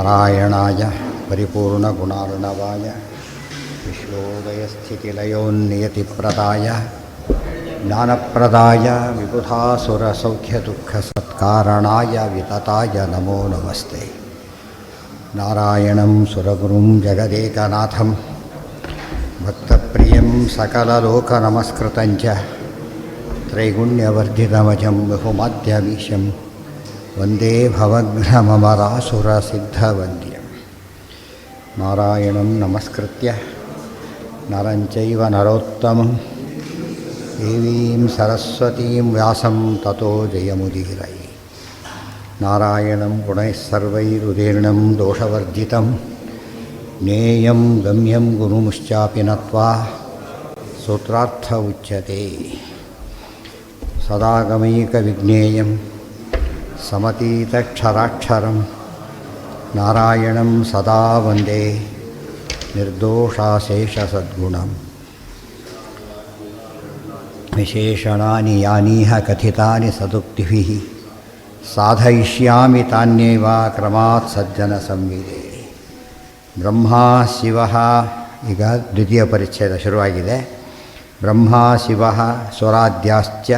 ನಾರಾಯಣಾಯ ಪರಿಪೂರ್ಣಗುಣಾರ್ಣವಾಯ ವಿಶ್ವೋದಯಸ್ಥಿತಿಲಯೋನ್ನಿಯತಿಪ್ರದಾಯ ಜ್ಞಾನಪ್ರದಾಯ ವಿಬುಧಾಸುರಸೌಖ್ಯದುಃಖಸತ್ಕಾರಣಾಯ ವಿತತಾಯ ನಮೋ ನಮಸ್ತೆ. ನಾರಾಯಣಂ ಸುರಗುರುಂ ಜಗದೇಕನಾಥಂ ಭಕ್ತಪ್ರಿಯಂ ಸಕಲಲೋಕನಮಸ್ಕೃತಂಚ ತ್ರೈಗುಣ್ಯವರ್ಧಿತಮಜಂ ಬಹುಮಾದ್ಯಮೀಶಂ ವಂದೇ ಭವಘ್ನಮರಾಸುರಸಿದ್ಧವಂದ್ಯಂ. ನಾರಾಯಣಂ ನಮಸ್ಕೃತ್ಯ ನರಂ ಚೈವ ನರೋತ್ತಮಂ ದೇವೀಂ ಸರಸ್ವತೀಂ ವ್ಯಾಸಂ ತತೋ ಜಯಮುದೀರಯೇ. ನಾರಾಯಣಂ ಗುಣೈಃ ಸರ್ವೈರುದೀರ್ಣಂ ದೋಷವರ್ಜಿತಂ ಜ್ಞೇಯಂ ಗಮ್ಯಂ ಗುರುಮುಶ್ಚಾಪಿ ನತ್ವಾ ಸೂತ್ರಾರ್ಥ ಉಚ್ಯತೆ. ಸದಾಗಮೈಕವಿಜ್ಞೇಯಂ ಸಮತೀತಕ್ಷರಾಕ್ಷರಂ ನಾರಾಯಣಂ ಸದಾ ವಂದೇ ನಿರ್ದೋಷಾಶೇಷಸದ್ಗುಣಂ. ವಿಶೇಷಣಾನಿ ಯಾನೀಹ ಕಥಿತಾನಿ ಸದುಕ್ತಿಭಿಃ ಸಾಧಯಿಷ್ಯಾಮಿ ತಾನ್ಯೇವ ಕ್ರಮಾತ್ ಸಜ್ಜನ ಸಂವಿದೆ. ಬ್ರಹ್ಮ ಶಿವ, ಈಗ ದ್ವಿತೀಯ ಪರಿಚ್ಛೇದ ಶುರುವಾಗಿದೆ. ಬ್ರಹ್ಮ ಶಿವ ಸ್ವರಾದ್ಯಾಶ್ಚ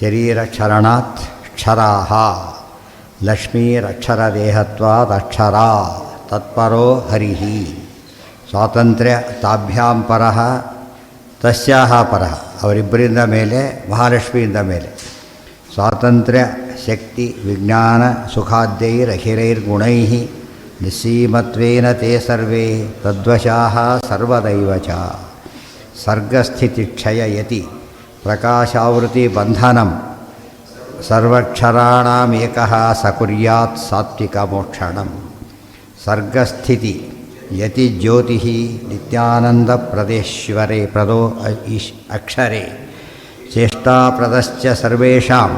ಶರೀರಕ್ಷರಣಾತ್ ಕ್ಷರಾಃ ಲಕ್ಷ್ಮೀರಕ್ಷರದೇಹತ್ವಾತ್ ಅಕ್ಷರಾ ತತ್ಪರೋ ಹರಿಃ. ಸ್ವಾತಂತ್ರ್ಯ ತಾಭ್ಯಾಂ ಪರಃ ತಸ್ಯಾಹ ಪರಃ, ಅವರಿಬ್ಬರಿಂದ ಮೇಲೆ ಮಹಾಲಕ್ಷ್ಮಿಯಿಂದ ಮೇಲೆ. ಸ್ವಾತಂತ್ರ್ಯ ಶಕ್ತಿ ವಿಜ್ಞಾನ ಸುಖಾದ್ಯೈರಖಿಲೈರ್ಗುಣೈಃ ನಿಸ್ಸೀಮತ್ವೇನ ತೇ ಸರ್ವೇ ತದ್ವಶಾಃ ಸರ್ವದೈವ ಚ. ಸರ್ಗಸ್ಥಿತಿಕ್ಷಯಯತಿ ಪ್ರಕಾಶಾವೃತಿ ಬಂಧನಂ ಸರ್ವಕ್ಷರಾಣಾಮೇಕಃ ಸಕುರ್ಯಾತ್ ಸಾತ್ವಿಕಮೋಕ್ಷಣಂ. ಸರ್ಗಸ್ಥಿತಿ ಯತಿ ಜ್ಯೋತಿಃ ನಿತ್ಯಾನಂದಪ್ರದೇಶ್ವರೇ ಪ್ರದೋ ಅಕ್ಷರೇ ಚೇಷ್ಟಾಪ್ರದಶ್ಚ ಸರ್ವೇಷಾಂ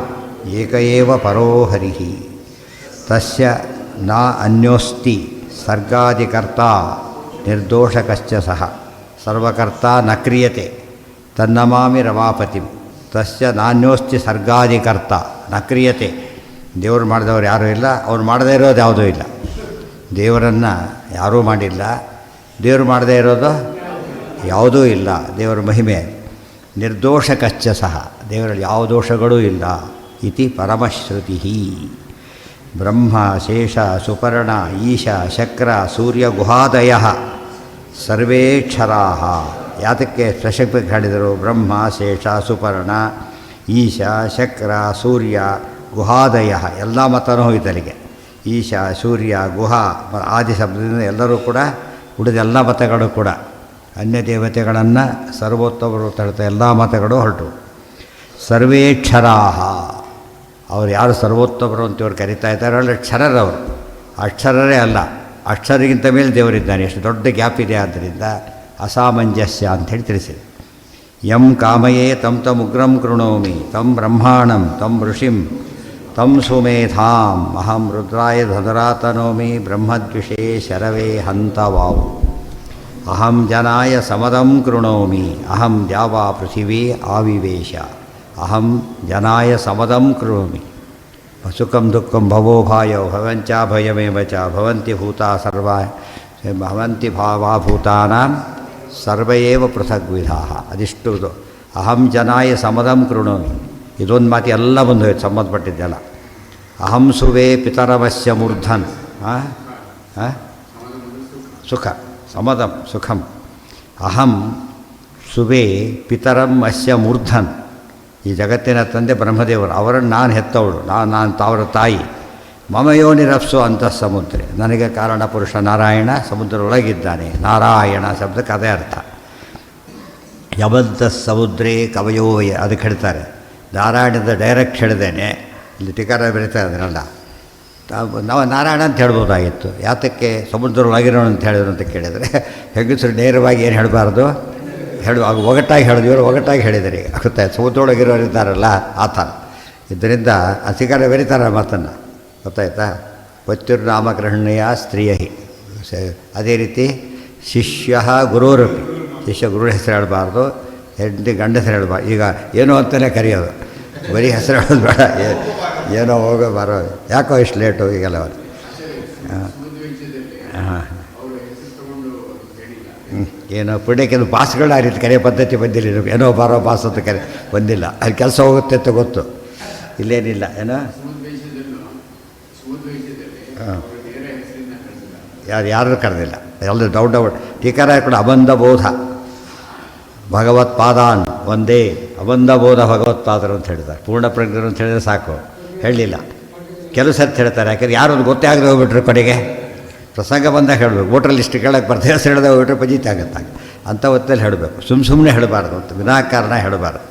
ಏಕ ಏವ ಪರೋ ಹರಿಃ. ತಸ್ಯ ನ ಅನ್ಯೋಸ್ತಿ ಸರ್ಗಾದಿಕರ್ತಾ ನಿರ್ದೋಷಕಶ್ಚ ಸಹ. ಸರ್ವಕರ್ತ ನ ಕ್ರಿಯತೆ ತನ್ನಮಾಮಿ ರಮಾಪತಿಂ. ತಸ್ಯ ನಾನ್ಯೋಸ್ತಿ ಸರ್ಗಾದಿಕರ್ತ ನ ಕ್ರಿಯತೆ. ದೇವರು ಮಾಡಿದವರು ಯಾರೂ ಇಲ್ಲ, ಅವ್ರು ಮಾಡದೇ ಇರೋದು ಯಾವುದೂ ಇಲ್ಲ. ದೇವರನ್ನು ಯಾರೂ ಮಾಡಿಲ್ಲ, ದೇವರು ಮಾಡದೇ ಇರೋದು ಯಾವುದೂ ಇಲ್ಲ. ದೇವರ ಮಹಿಮೆ. ನಿರ್ದೋಷಕಶ್ಚ ಸಹ, ದೇವರಲ್ಲಿ ಯಾವ ದೋಷಗಳೂ ಇಲ್ಲ. ಇತಿ ಪರಮಶ್ರುತಿ. ಬ್ರಹ್ಮ ಶೇಷ ಸುಪರ್ಣ ಈಶ ಶಕ್ರ ಸೂರ್ಯ ಗುಹಾದಯ ಸರ್ವೇ ಕ್ಷರಾಃ. ಯಾತಕ್ಕೆ ಸಶಕ್ತಿ ಹೇಳಿದರು? ಬ್ರಹ್ಮ ಶೇಷ ಸುಪರ್ಣ ಈಶ ಶಕ್ರ ಸೂರ್ಯ ಗುಹಾದಯ, ಎಲ್ಲ ಮತನೂ ಹೋಯ್ತಲ್ಲಿಗೆ. ಈಶ ಸೂರ್ಯ ಗುಹಾ ಆದಿ ಶಬ್ದದಿಂದ ಎಲ್ಲರೂ ಕೂಡ ಉಳಿದೆಲ್ಲ ಮತಗಳು ಕೂಡ ಅನ್ಯ ದೇವತೆಗಳನ್ನು ಸರ್ವೋತ್ತಮರು ತಳ್ತಾ ಎಲ್ಲ ಮತಗಳು ಹೊರಟು. ಸರ್ವೇ ಕ್ಷರಾಃ, ಅವರು ಯಾರು ಸರ್ವೋತ್ತಮರು ಅಂತ ಇವ್ರು ಕರೀತಾ ಇದ್ದಾರೆ ಅಲ್ಲಿ ಕ್ಷರರವರು. ಅಕ್ಷರರೇ ಅಲ್ಲ, ಅಕ್ಷರಿಗಿಂತ ಮೇಲೆ ದೇವರಿದ್ದಾನೆ. ಎಷ್ಟು ದೊಡ್ಡ ಗ್ಯಾಪ್ ಇದೆ. ಆದ್ದರಿಂದ ಅಸಾಮಂಜಸ್ಯ ಅಂಥೇಳಿ ತಿಳಿಸಿದೆ. ಯಂ ಕಾಮಯೇ ತಂ ತಮುಗ್ರಂ ಕೃಣೋಮಿ ತಂ ಬ್ರಹ್ಮಾಣಂ ತಂ ಋಷಿಂ ತಂ ಸುಮೇಧಾಂ ಅಹಂ ರುದ್ರಾಯ ಧನುರಾತನೋಮಿ ಬ್ರಹ್ಮದ್ವಿಷೇ ಶರವೇ ಹಂತವಾವು. ಅಹಂ ಜನಾಯ ಸಮದಂ ಕೃಣೋಮಿ ಅಹಂ ದ್ಯಾವಾ ಪೃಥಿವೀ ಆವಿವೇಶ. ಅಹಂ ಜನಾಯ ಸಮದಂ ಕೃಣೋಮಿ. ಸುಖಂ ದುಃಖಂ ಭವೋ ಭಾಯೋ ಭವಂಚ ಭಯಮೇವ ಚ ಭವಂತಿ ಭೂತಾ ಸರ್ವ ಭವಂತಿ ಭಾವಾ ಭೂತಾನಾಂ ಸರ್ವೇವ ಪೃಥಗ್ವಿಧಾಃ. ಅದಿಷ್ಟು ಅಹಂ ಜನಾಯ ಸಮದಂ ಕೃಣೋಮಿ. ಇದೊಂದು ಮಾತು ಎಲ್ಲ ಬಂದು ಹೋಯ್ತು ಸಂಬಂಧಪಟ್ಟಿದ್ದೆಲ್ಲ. ಅಹಂ ಸುವೇ ಪಿತರವಸ್ಯ ಮೂರ್ಧನ್ ಸುಖ ಸಮದಂ ಸುಖಂ. ಅಹಂ ಸುವೇ ಪಿತರಂ ಅಸ್ಯ ಮೂರ್ಧನ್. ಈ ಜಗತ್ತಿನ ತಂದೆ ಬ್ರಹ್ಮದೇವರು, ಅವರನ್ನು ನಾನು ಹೆತ್ತವಳು, ನಾನು ಅವರ ತಾಯಿ. ಮಮಯೋನಿರಪ್ಸು ಅಂತಃ ಸಮುದ್ರೆ, ನನಗೆ ಕಾರಣ ಪುರುಷ ನಾರಾಯಣ ಸಮುದ್ರದೊಳಗಿದ್ದಾನೆ. ನಾರಾಯಣ ಶಬ್ದಕ್ಕೆ ಅದೇ ಅರ್ಥ. ಯಮಂತ ಸಮುದ್ರೇ ಕವಯೋ ಅದಕ್ಕೆ ಹೇಳ್ತಾರೆ. ನಾರಾಯಣದ ಡೈರೆಕ್ಟ್ ಹೇಳಿದ್ದೇನೆ, ಇಲ್ಲಿ ಟೀಕಾರ ಬರೀತಾ ಇದ್ದಾರಲ್ಲ, ನಾವು ನಾರಾಯಣ ಅಂತ ಹೇಳ್ಬೋದಾಗಿತ್ತು. ಯಾತಕ್ಕೆ ಸಮುದ್ರದೊಳಗಿರೋಣ ಅಂತ ಹೇಳಿದ್ರು ಅಂತ ಕೇಳಿದರೆ, ಹೆಂಗಸರು ನೇರವಾಗಿ ಏನು ಹೇಳಬಾರ್ದು, ಆಗ ಒಗಟಾಗಿ ಹೇಳಿದ್ರು. ಇವರು ಒಗಟಾಗಿ ಹೇಳಿದ್ದಾರೆ. ಈಗ ಗೊತ್ತಾಯ್ತು, ಸಮುದ್ರದೊಳಗಿರೋರು ಇದ್ದಾರಲ್ಲ ಆ ಥರ. ಇದರಿಂದ ಅಧಿಕಾರ ಬರೀತಾರೆ ಮಾತನ್ನು, ಗೊತ್ತಾಯ್ತಾ. ಪತ್ಯುರ್ನಾಮಗ್ರಹಣೀಯ ಸ್ತ್ರೀಯಹಿ. ಅದೇ ರೀತಿ ಶಿಷ್ಯ ಗುರುರಪಿ, ಶಿಷ್ಯ ಗುರು ಹೆಸರು ಹೇಳಬಾರ್ದು, ಹೆಂಡತಿ ಗಂಡ ಹೆಸರು ಹೇಳಬಾರ್ದು. ಈಗ ಏನೋ ಅಂತಲೇ ಕರೆಯೋದು, ಬರೀ ಹೆಸರು ಹೇಳೋದು ಬೇಡ. ಏನೋ ಹೋಗೋ ಬರೋ, ಯಾಕೋ ಇಷ್ಟು ಲೇಟು ಈಗೆಲ್ಲ ಅವರು ಏನೋ ಪುಣ್ಯಕ್ಕೆ ಬಾಸ್ಗಳು ಆ ರೀತಿ ಕರೆ ಪದ್ಧತಿ ಬಂದಿಲ್ಲ, ಏನೋ ಬಾರೋ ಬಾಸ್ ಅಂತ ಕರೆ ಬಂದಿಲ್ಲ. ಅಲ್ಲಿ ಕೆಲಸ ಹೋಗುತ್ತೆ ಅಂತ ಗೊತ್ತು, ಇಲ್ಲೇನಿಲ್ಲ ಏನೋ. ಹಾಂ, ಯಾರು ಕರೆದಿಲ್ಲ, ಎಲ್ಲ ಡೌಟ್ ಟೀಕಾರ ಕೂಡ ಅಬಂಧ ಬೋಧ ಭಗವತ್ಪಾದಾನ್ ಒಂದೇ, ಅಬಂಧ ಬೋಧ ಭಗವತ್ಪಾದರು ಅಂತ ಹೇಳಿದ್ದಾರೆ. ಪೂರ್ಣ ಪ್ರಜ್ಞರು ಅಂತ ಹೇಳಿದ್ರೆ ಸಾಕು, ಹೇಳಲಿಲ್ಲ. ಕೆಲವು ಸರ್ತಿ ಹೇಳ್ತಾರೆ, ಯಾಕೆಂದ್ರೆ ಯಾರೊಂದು ಗೊತ್ತೇ ಆಗದೆ ಹೋಗ್ಬಿಟ್ರೆ ಕೊನೆಗೆ ಪ್ರಸಂಗ ಬಂದಾಗ ಹೇಳಬೇಕು. ವೋಟರ್ ಲಿಸ್ಟ್ ಕೇಳೋಕ್ಕೆ ಬರ್ತೀವಿ, ಹೆಸರು ಹೇಳಿದೆ ಹೋಗ್ಬಿಟ್ರೆ ಪಂಜಿತ ಆಗುತ್ತೆ. ಅಂಥ ಹೊತ್ತಲ್ಲಿ ಹೇಳಬೇಕು, ಸುಮ್ಮನೆ ಹೇಳಬಾರ್ದು ಅಂತ, ವಿನಾಕಾರಣ ಹೇಳಬಾರ್ದು.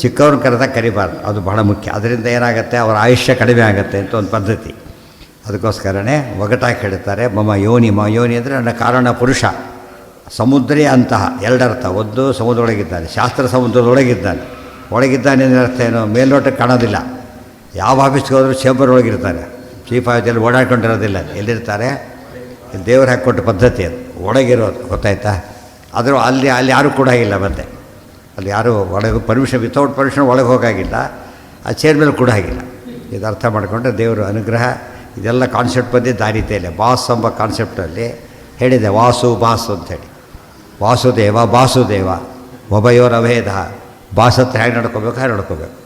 ಚಿಕ್ಕವ್ರನ್ನ ಕರೆದಾಗ ಕರಿಬಾರ್ದು, ಅದು ಬಹಳ ಮುಖ್ಯ. ಅದರಿಂದ ಏನಾಗುತ್ತೆ, ಅವರ ಆಯುಷ್ಯ ಕಡಿಮೆ ಆಗುತ್ತೆ ಅಂತ ಒಂದು ಪದ್ಧತಿ. ಅದಕ್ಕೋಸ್ಕರನೇ ಒಗಟಾಗಿ ಹೇಳ್ತಾರೆ. ಮಮ ಯೋನಿ ಅಂದರೆ ನನ್ನ ಕಾರಣ ಪುರುಷ, ಸಮುದ್ರೇ ಅಂತಹ ಎರಡರ್ಥ. ಒಂದು ಸಮುದ್ರದೊಳಗಿದ್ದಾನೆ, ಶಾಸ್ತ್ರ ಸಮುದ್ರದೊಳಗಿದ್ದಾನೆ. ಒಳಗಿದ್ದಾನೆ ಅಂದರೆ ಅರ್ಥ ಏನು, ಮೇಲ್ನೋಟಕ್ಕೆ ಕಾಣೋದಿಲ್ಲ. ಯಾವ ಆಫೀಸ್ಗೆ ಹೋದರೂ ಚೇಂಬರ್ ಒಳಗಿರ್ತಾರೆ, ಚೀಫ್ ಆಫೀಸಲ್ಲಿ ಓಡಾಡ್ಕೊಂಡಿರೋದಿಲ್ಲ. ಎಲ್ಲಿರ್ತಾರೆ, ದೇವರು ಹಾಕಿಕೊಟ್ಟ ಪದ್ಧತಿ ಅದು, ಒಳಗಿರೋದು, ಗೊತ್ತಾಯ್ತಾ. ಆದರೂ ಅಲ್ಲಿ ಯಾರೂ ಕೂಡ ಇಲ್ಲ, ಮತ್ತೆ ಅಲ್ಲಿ ಯಾರೂ ಒಳಗೆ ಪರ್ಮಿಷನ್, ವಿತೌಟ್ ಪರ್ಮಿಷನ್ ಒಳಗೆ ಹೋಗಾಗಿಲ್ಲ, ಆ ಚೇರ್ ಮೇಲೆ ಕೂಡ ಆಗಿಲ್ಲ. ಇದು ಅರ್ಥ ಮಾಡಿಕೊಂಡ್ರೆ ದೇವರು ಅನುಗ್ರಹ. ಇದೆಲ್ಲ ಕಾನ್ಸೆಪ್ಟ್ ಬಂದಿದ್ದು ಆ ರೀತಿಯಲ್ಲೇ. ಬಾಸ್ ಎಂಬ ಕಾನ್ಸೆಪ್ಟಲ್ಲಿ ಹೇಳಿದೆ, ವಾಸು ಬಾಸು ಅಂಥೇಳಿ. ವಾಸುದೇವ ಬಾಸುದೇವ ಒಭಯೋರ ಅಭೇದ. ಬಾಸ್ ಹತ್ರ ಹೇಗೆ ನಡ್ಕೋಬೇಕು ಹಾಗೆ ನಡ್ಕೋಬೇಕು.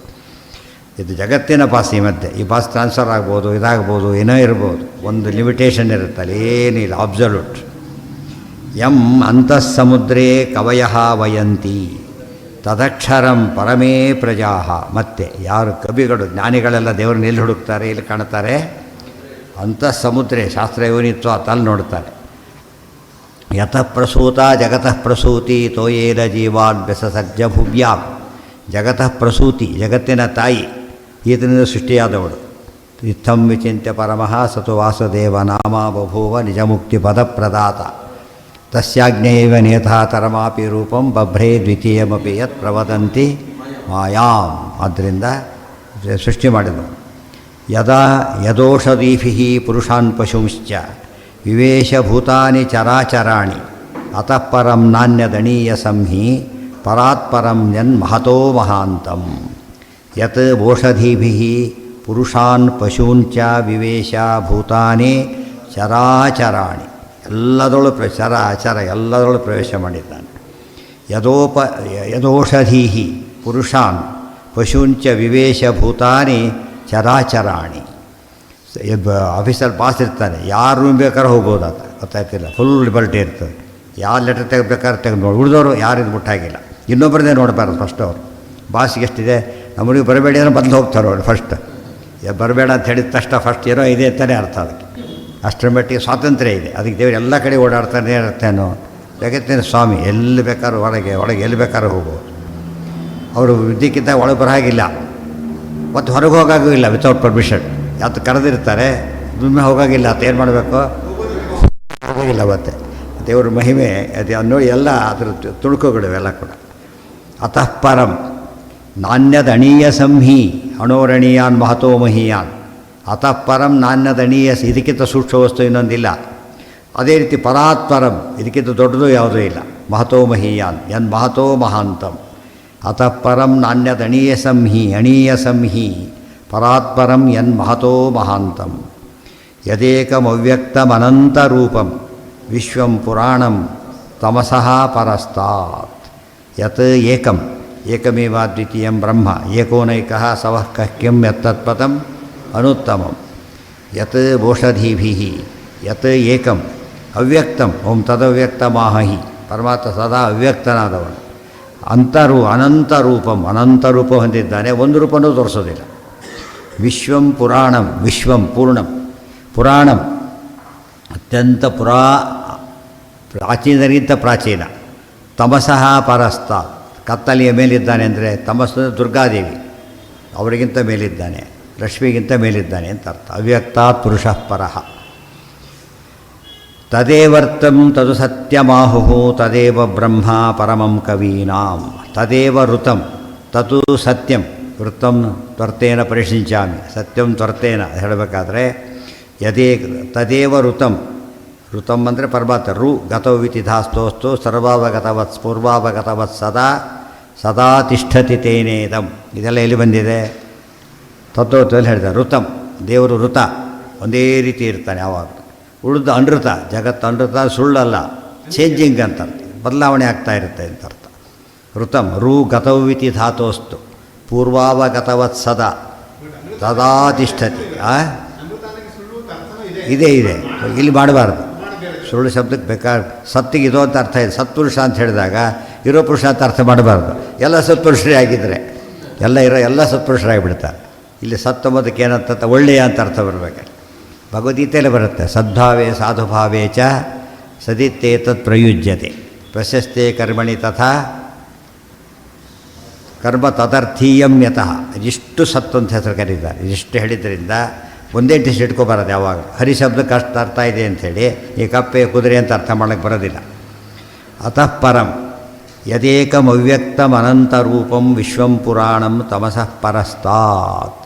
ಇದು ಜಗತ್ತಿನ ಬಾಸ್. ಈ ಮಧ್ಯೆ ಈ ಬಾಸ್ ಟ್ರಾನ್ಸ್ಫರ್ ಆಗ್ಬೋದು, ಇದಾಗ್ಬೋದು, ಏನೋ ಇರ್ಬೋದು, ಒಂದು ಲಿಮಿಟೇಷನ್ ಇರುತ್ತಲ್ಲ, ಏನಿಲ್ಲ, ಅಬ್ಸಲ್ಯೂಟ್. ಯಂ ಅಂತಃಸಮುದ್ರೇ ಕವಯಃ ವಯಂತಿ ತದಕ್ಷರಂ ಪರಮೇ ಪ್ರಜಾ. ಮತ್ತೆ ಯಾರು ಕವಿಗಳು, ಜ್ಞಾನಿಗಳೆಲ್ಲ ದೇವರನ್ನ ಎಲ್ಲಿ ಹುಡುಕ್ತಾರೆ, ಎಲ್ಲಿ ಕಾಣ್ತಾರೆ, ಅಂತಃಸಮುದ್ರೇ, ಶಾಸ್ತ್ರ ಯೋನಿತ್ವ ಅಲ್ಲಿ ನೋಡ್ತಾರೆ. ಯತಃ ಪ್ರಸೂತ ಜಗತಃ ಪ್ರಸೂತಿ ತೋಯೇನ ಜೀವಾನ್ ಬೆಸಸಜ್ಜ ಭುವ್ಯಾಂ. ಜಗತಃ ಪ್ರಸೂತಿ, ಜಗತ್ತಿನ ತಾಯಿ, ಈತನಿಂದ ಸೃಷ್ಟಿಯಾದವಳು. ಇತ್ತಂ ವಿಚಿಂತ್ಯ ಪರಮಃ ಸತು ವಾಸುದೇವ ನಾಮ ಬಭೂವ ನಿಜಮುಕ್ತಿ ಪದಪ್ರದಾತ. ತಸ್ಯಾಜ್ಞೇಯವ ನೇತಾ ತರಮಾಪಿ ರೂಪಂ ಬಭ್ರೇ ದ್ವಿತೀಯಮಪಿ ಯತ್ ಪ್ರವದಂತಿ ಮಾಯಾಂ. ಆದ್ದರಿಂದ ಸೃಷ್ಟಿ ಮಾಡಿದನು. ಯದಾ ಯದೋಷಧೀಭಿಃ ಪುರುಷಾನ್ ಪಶುಂಶ್ಚ ವಿವೇಶಭೂತಾನಿ ಚರಾಚರಾಣಿ ಅತಃ ಪರಂ ನಾಣ್ಯದಣೀಯ ಸಂಹಿ ಪರಾತ್ಪರಂ ಯನ್ಮಹತೋ ಮಹಾಂತಂ. ಯತ್ ಓಷಧೀಭಿಃ ಪುರುಷಾನ್ ಪಶೂಂಚ ವಿವೇಶ ಭೂತಾನಿ ಚರಾಚರಾಣಿ, ಎಲ್ಲದರೊಳು ಚರ ಅಚರ ಎಲ್ಲದರೊಳು ಪ್ರವೇಶ ಮಾಡಿದ್ದಾನೆ. ಯದೋಷಧೀ ಪುರುಷಾನ್ ಪಶೂಂಚ ವಿವೇಶ ಭೂತಾನಿ ಚರಾಚರಾಣಿ. ಆಫೀಸಲ್ಲಿ ಪಾಸ್ ಇರ್ತಾನೆ, ಯಾರು ರೂಮ್ ಬೇಕಾದ್ರೂ ಹೋಗ್ಬೋದು ಅಂತ, ಗೊತ್ತಾಯ್ತಿಲ್ಲ, ಫುಲ್ ಲಿಬರ್ಟಿ ಇರ್ತದೆ. ಯಾವ ಲೆಟರ್ ತೆಗಬೇಕಾದ್ರೆ ತೆಗೆದು ನೋಡಿ, ಉಳಿದವರು ಯಾರಿದು ಮುಟ್ಟಾಗಿಲ್ಲ. ಇನ್ನೊಬ್ಬರದೇ ನೋಡಬಾರ್ದು ಫಸ್ಟ್. ಅವರು ಬಾಸಿಗೆ ಎಷ್ಟಿದೆ, ನಮ್ಮನಿಗೆ ಬರಬೇಡಿ ಅಂದರೆ ಬಂದು ಹೋಗ್ತಾರೆ ಅವರು ಫಸ್ಟ್. ಬರಬೇಡ ಅಂತ ಹೇಳಿದ ತಕ್ಷಣ ಫಸ್ಟ್ ಏನೋ ಇದೆ ಅಂತಲೇ ಅರ್ಥ. ಅದಕ್ಕೆ ಅಷ್ಟರ ಮಟ್ಟಿಗೆ ಸ್ವಾತಂತ್ರ್ಯ ಇದೆ. ಅದಕ್ಕೆ ದೇವರು ಎಲ್ಲ ಕಡೆ ಓಡಾಡ್ತಾನೆ ಇರ್ತೇನೋ. ಜಗತ್ತಿನ ಸ್ವಾಮಿ, ಎಲ್ಲಿ ಬೇಕಾದ್ರೂ ಒಳಗೆ ಎಲ್ಲಿ ಬೇಕಾದ್ರೂ ಹೋಗ್ಬೋದು. ಅವರು ವಿದ್ಯಕ್ಕಿಂತ ಒಳಗೆ ಬರೋಹಾಗಿಲ್ಲ, ಮತ್ತು ಹೊರಗೆ ಹೋಗಾಗೂ ಇಲ್ಲ ವಿತೌಟ್ ಪರ್ಮಿಷನ್. ಯಾವತ್ತು ಕರೆದಿರ್ತಾರೆ, ದುಮ್ಮೆ ಹೋಗೋಗಿಲ್ಲ ಅಂತ ಏನು ಮಾಡಬೇಕು, ಹೋಗೋಗಿಲ್ಲ. ಮತ್ತೆ ದೇವ್ರ ಮಹಿಮೆ ಅದು ನೋಡಿ, ಎಲ್ಲ ಅದರ ತುಣುಕುಗಳು ಎಲ್ಲ ಕೂಡ. ಅತಃ ಪರಂ ನಾಣ್ಯದಣೀಯ ಸಂಹಿ ಅಣೋರಣೀಯಾನ್ ಮಹತೋ ಮಹೀಯಾನ್. ಅತಃ ಪರಂ ನಾಣ್ಯದಣೀಯ, ಇದಕ್ಕಿಂತ ಸೂಕ್ಷ್ಮ ವಸ್ತು ಇನ್ನೊಂದಿಲ್ಲ. ಅದೇ ರೀತಿ ಪರಾತ್ಪರಂ, ಇದಕ್ಕಿಂತ ದೊಡ್ಡದು ಯಾವುದೂ ಇಲ್ಲ. ಮಹತೋ ಮಹೀಯಾನ್ ಯನ್ ಮಹತೋ ಮಹಾಂತಂ. ಅತಃ ಪರಂ ನಾಣ್ಯದಣೀಯ ಸಂಹಿ ಅಣೀಯ ಸಂಹಿ ಪರಾತ್ಪರಂ ಯನ್ ಮಹತೋ ಮಹಾಂತಂ. ಯದೇಕಮವ್ಯಕ್ತಮನಂತರೂಪಂ ವಿಶ್ವಂ ಪುರಾಣಂ ತಮಸಃ ಪರಸ್ತಾತ್. ಯತ್ ಏಕಂ ಏಕಮೇವ ದ್ವಿತೀಯಂ ಬ್ರಹ್ಮ ಏಕೋನೈಕಃ ಸವಃ ಕಃ ಕಿಂ ಯತ್ತತ್ಪದಂ ಅನುತ್ತಮಂ. ಯತ್ ಓಷಧೀಭಿಃ ಯತ್ ಏಕಂ ಅವ್ಯಕ್ತಂ ಓಂ ತದವ್ಯಕ್ತಮಾಹಿ. ಪರಮಾತ್ಮ ಸದಾ ಅವ್ಯಕ್ತನಾದವನು. ಅನಂತರೂಪಂ, ಅನಂತರೂಪ ಹೊಂದಿದ್ದಾನೆ, ಒಂದು ರೂಪನೂ ತೋರಿಸೋದಿಲ್ಲ. ವಿಶ್ವಂ ಪುರಾಣಂ, ವಿಶ್ವಂ ಪೂರ್ಣಂ, ಪುರಾಣಂ ಅತ್ಯಂತ ಪ್ರಾಚೀನರಿಗಿಂತ ಪ್ರಾಚೀನ. ತಮಸಃ ಪರಸ್ತಾತ್, ಕತ್ತಲೆಯ ಮೇಲಿದ್ದಾನೆ ಅಂದರೆ ತಮಸ್ಸು ದುರ್ಗಾದೇವಿ, ಅವರಿಗಿಂತ ಮೇಲಿದ್ದಾನೆ, ಲಕ್ಷ್ಮಿಗಿಂತ ಮೇಲಿದ್ದಾನೆ ಅಂತ ಅರ್ಥ. ಅವ್ಯಕ್ತಾತ್ ಪುರುಷಃ ಪರಃ. ತದೇವರ್ತಂ ತದು ಸತ್ಯಮಾಹುಃ ತದೇವ ಬ್ರಹ್ಮ ಪರಮಂ ಕವೀನಾಂ. ತದೇವ ಋತಂ ತತು ಸತ್ಯಂ. ವೃತ್ತಂ ತ್ವರ್ತೇನ ಪರಿಶಿಂಚಾಮಿ, ಸತ್ಯಂ ತ್ವರ್ತೇನ ಹೇಳಬೇಕಾದ್ರೆ ತದೇವ ಋತಂ. ಋತಂ ಅಂದರೆ ಪರಮಾತ್ಮ. ರು ಗತವಿತಿಧಾಸ್ತೋಸ್ತು ಸರ್ವಾವಗತವತ್ ಪೂರ್ವಾವಗತವತ್ ಸದಾ ಸದಾ ತಿಷ್ಠತಿ ತೇನೇದಂ. ಇದೆಲ್ಲ ಎಲ್ಲಿ ಬಂದಿದೆ, ತತ್ವದಲ್ಲಿ ಹೇಳಿದ. ಋತಂ, ದೇವರು ಋತ, ಒಂದೇ ರೀತಿ ಇರ್ತಾನೆ ಯಾವಾಗ. ಉಳಿದ ಅನೃತ, ಜಗತ್ತು ಅನೃತ ಸುಳ್ಳಲ್ಲ. ಚೇಂಜಿಂಗ್ ಅಂತ ಅರ್ಥ, ಬದಲಾವಣೆ ಆಗ್ತಾ ಇರುತ್ತೆ ಅಂತ ಅರ್ಥ. ಋತಂ ರೂ ಗತವಿತಿ ಧಾತೋಸ್ತು ಪೂರ್ವಾವಗತವತ್ ಸದಾ ತದಾ ತಿಷ್ಠತಿ. ಇದೆ ಇಲ್ಲಿ ಮಾಡಬಾರ್ದು. ಸುಳ್ಳು ಶಬ್ದಕ್ಕೆ ಬೇಕಾದ್ರೆ ಸತ್ತಿಗೆ ಇದು ಅಂತ ಅರ್ಥ ಇದೆ. ಸತ್ಪುರುಷ ಅಂತ ಹೇಳಿದಾಗ ಇರೋ ಪುರುಷ ಅಂತ ಅರ್ಥ ಮಾಡಬಾರ್ದು. ಎಲ್ಲ ಸತ್ಪುರುಷರೇ ಆಗಿದ್ದರೆ ಎಲ್ಲ ಸತ್ಪುರುಷರಾಗಿಬಿಡ್ತಾರೆ. ಇಲ್ಲಿ ಸತ್ತಂಬುದಕ್ಕೆ ಏನಂತ ಒಳ್ಳೆಯ ಅಂತ ಅರ್ಥ ಬರಬೇಕು. ಭಗವದ್ಗೀತೆಯಲ್ಲೇ ಬರುತ್ತೆ, ಸದ್ಭಾವೇ ಸಾಧುಭಾವೇ ಚ ಸದಿತ್ತೇತತ್ ಪ್ರಯುಜ್ಯತೆ ಪ್ರಶಸ್ತೆ ಕರ್ಮಣಿ ತಥಾ ಕರ್ಮ ತದರ್ಥೀಯಂ ಯತಃ. ಇದಿಷ್ಟು ಸತ್ತು ಅಂತ ಹೆಸರು ಕರೀತಾರೆ. ಇದಿಷ್ಟು ಹೇಳಿದ್ರಿಂದ ಒಂದೇ ಟಿಸ್ಟ್ ಇಟ್ಕೊಬಾರದು. ಯಾವಾಗ ಹರಿಶಬ್ದಕ್ಕೆ ಅಷ್ಟು ಅರ್ಥ ಇದೆ ಅಂಥೇಳಿ ಈ ಕಪ್ಪೆ ಕುದುರೆ ಅಂತ ಅರ್ಥ ಮಾಡೋಕ್ಕೆ ಬರೋದಿಲ್ಲ. ಅತಃ ಪರಂ ಯದೇಕಮವ್ಯಕ್ತಮನಂತರೂಪಂ ವಿಶ್ವಂ ಪುರಾಣಂ ತಮಸಃ ಪರಸ್ತಾತ್